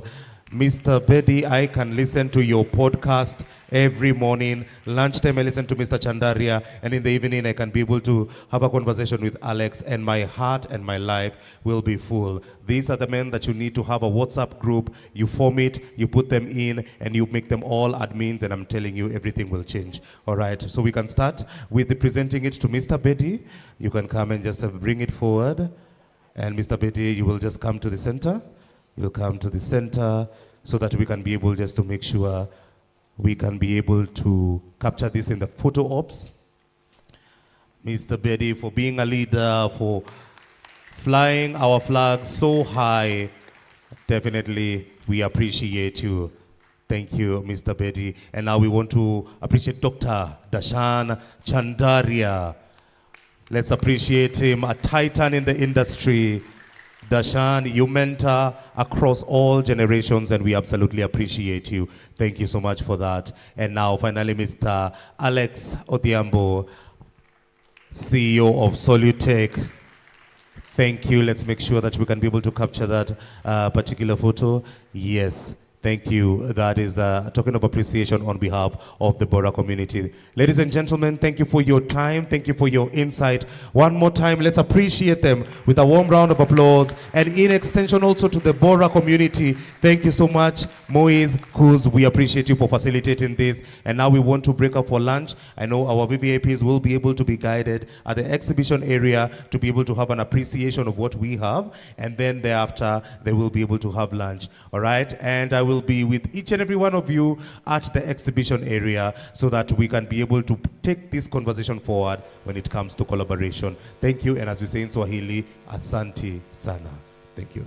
[SPEAKER 1] Mr. Bedi, I can listen to your podcast every morning. Lunchtime, I listen to Mr. Chandaria. And in the evening, I can be able to have a conversation with Alex. And my heart and my life will be full. These are the men that you need to have a WhatsApp group. You form it, you put them in, and you make them all admins. And I'm telling you, everything will change. All right, so we can start with presenting it to Mr. Bedi. You can come and just bring it forward. And Mr. Bedi, you will just come to the center. You'll come to the center so that we can be able just to make sure we can be able to capture this in the photo ops. Mr. Bedi, for being a leader, for flying our flag so high, definitely we appreciate you. Thank you, Mr. Bedi. And now we want to appreciate Dr. Darshan Chandaria. Let's appreciate him, a titan in the industry. Darshan, you mentor across all generations, and we absolutely appreciate you. Thank you so much for that. And now, finally, Mr. Alex Odhiambo, CEO of Solutech. Thank you. Let's make sure that we can be able to capture that particular photo. Yes. Thank you. That is a token of appreciation on behalf of the Bora community. Ladies and gentlemen, thank you for your time. Thank you for your insight. One more time, let's appreciate them with a warm round of applause. And in extension also to the Bora community, thank you so much, Moise, Kuz. We appreciate you for facilitating this. And now we want to break up for lunch. I know our VVIPs will be able to be guided at the exhibition area to be able to have an appreciation of what we have. And then thereafter, they will be able to have lunch. All right? And I will be with each and every one of you at the exhibition area so that we can be able to take this conversation forward when it comes to collaboration. Thank you, and as we say in Swahili, asante sana. Thank you.